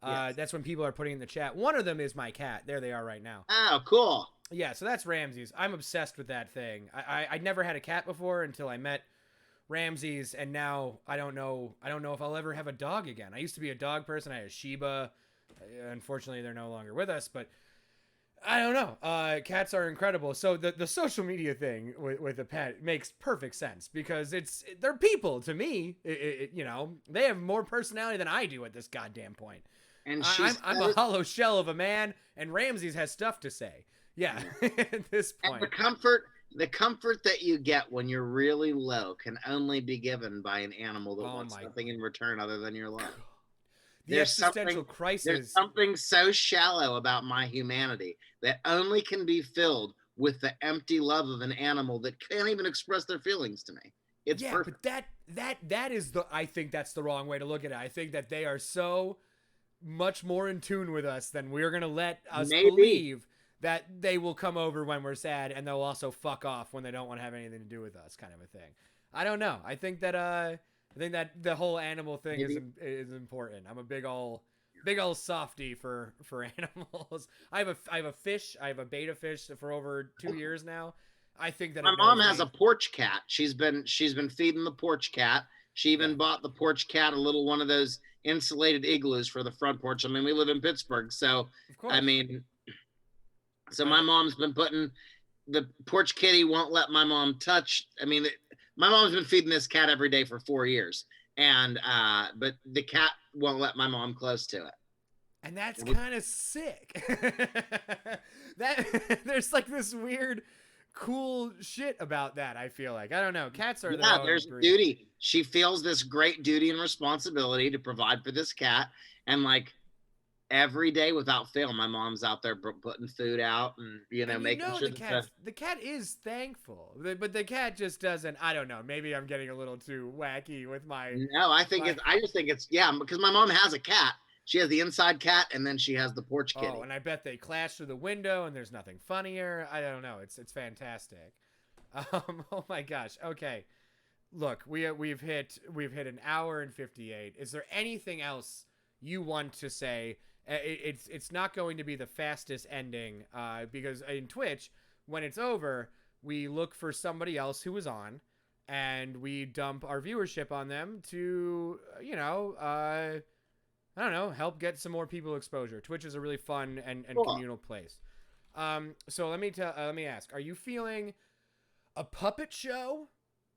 Yes. That's when people are putting in the chat. One of them is my cat. There they are right now. Oh, cool. Yeah, so that's Ramses. I'm obsessed with that thing. I never had a cat before until I met Ramses, and now I don't know if I'll ever have a dog again. I used to be a dog person. I had a Shiba. Unfortunately, they're no longer with us, but I don't know. Cats are incredible. So the social media thing with a pet makes perfect sense because they're people to me. They have more personality than I do at this goddamn point. And I'm a hollow shell of a man, and Ramses has stuff to say. Yeah, at this point. And the comfort that you get when you're really low can only be given by an animal that wants nothing in return other than your love. The existential crisis. There's something so shallow about my humanity that only can be filled with the empty love of an animal that can't even express their feelings to me. It's perfect. But that is I think that's the wrong way to look at it. I think that they are so much more in tune with us than we're gonna let us Maybe. believe that they will come over when we're sad, and they'll also fuck off when they don't want to have anything to do with us, kind of a thing. I don't know. I think that the whole animal thing is important. I'm a big ol' softy for animals. I have a fish. I have a beta fish for over 2 years now. I think that my mom has a porch cat. She's been feeding the porch cat. She even bought the porch cat a little one of those insulated igloos for the front porch. I mean, we live in Pittsburgh, so I mean, so my mom's been putting the porch kitty won't let my mom touch. I mean, my mom's been feeding this cat every day for 4 years, and but the cat won't let my mom close to it. And that's kind of sick. That there's like this weird, cool shit about that. I feel like, I don't know. Cats are there's duty. She feels this great duty and responsibility to provide for this cat, and like every day without fail, my mom's out there putting food out and making sure the cat is thankful, but the cat just doesn't. I don't know. Maybe I'm getting a little too wacky with my. No, I just think it's because my mom has a cat. She has the inside cat, and then she has the porch kitty. Oh, and I bet they clash through the window, and there's nothing funnier. I don't know. It's fantastic. Oh my gosh. Okay. Look, we've hit an hour and 58. Is there anything else you want to say? It's not going to be the fastest ending, because in Twitch, when it's over, we look for somebody else who was on, and we dump our viewership on them to, I don't know, help get some more people exposure. Twitch is a really fun and communal place. So let me ask: are you feeling a puppet show,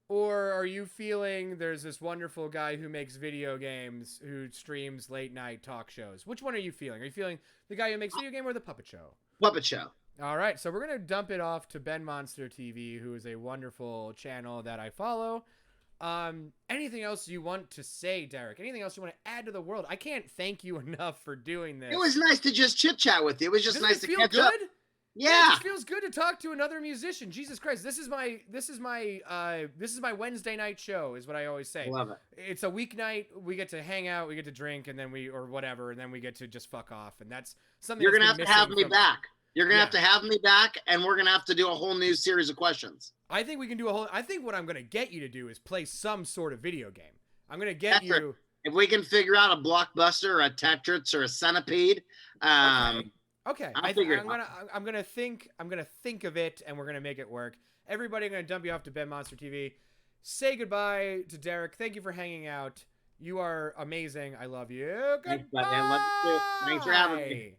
or are you feeling there's this wonderful guy who makes video games who streams late night talk shows? Which one are you feeling? Are you feeling the guy who makes video game or the puppet show? Puppet show. All right, so we're gonna dump it off to Ben Monster TV, who is a wonderful channel that I follow. Anything else you want to say, Derek? Anything else you want to add to the world? I can't thank you enough for doing this. It was nice to just chit chat with you. It was just nice to catch up. Yeah, it feels good to talk to another musician. Jesus Christ, this is my Wednesday night show, is what I always say. Love it. It's a weeknight. We get to hang out, we get to drink, and then we get to just fuck off, and that's something. You're gonna have to have me back. You're gonna have to have me back, and we're gonna have to do a whole new series of questions. I think we can do I think what I'm gonna get you to do is play some sort of video game. I'm gonna get you. If we can figure out a Blockbuster or a Tetris or a Centipede. Okay. I'm gonna think of it, and we're gonna make it work. Everybody, I'm gonna dump you off to Ben Monster TV. Say goodbye to Derek. Thank you for hanging out. You are amazing. I love you. Goodbye. Thanks, buddy. I love you too. Thanks for having me.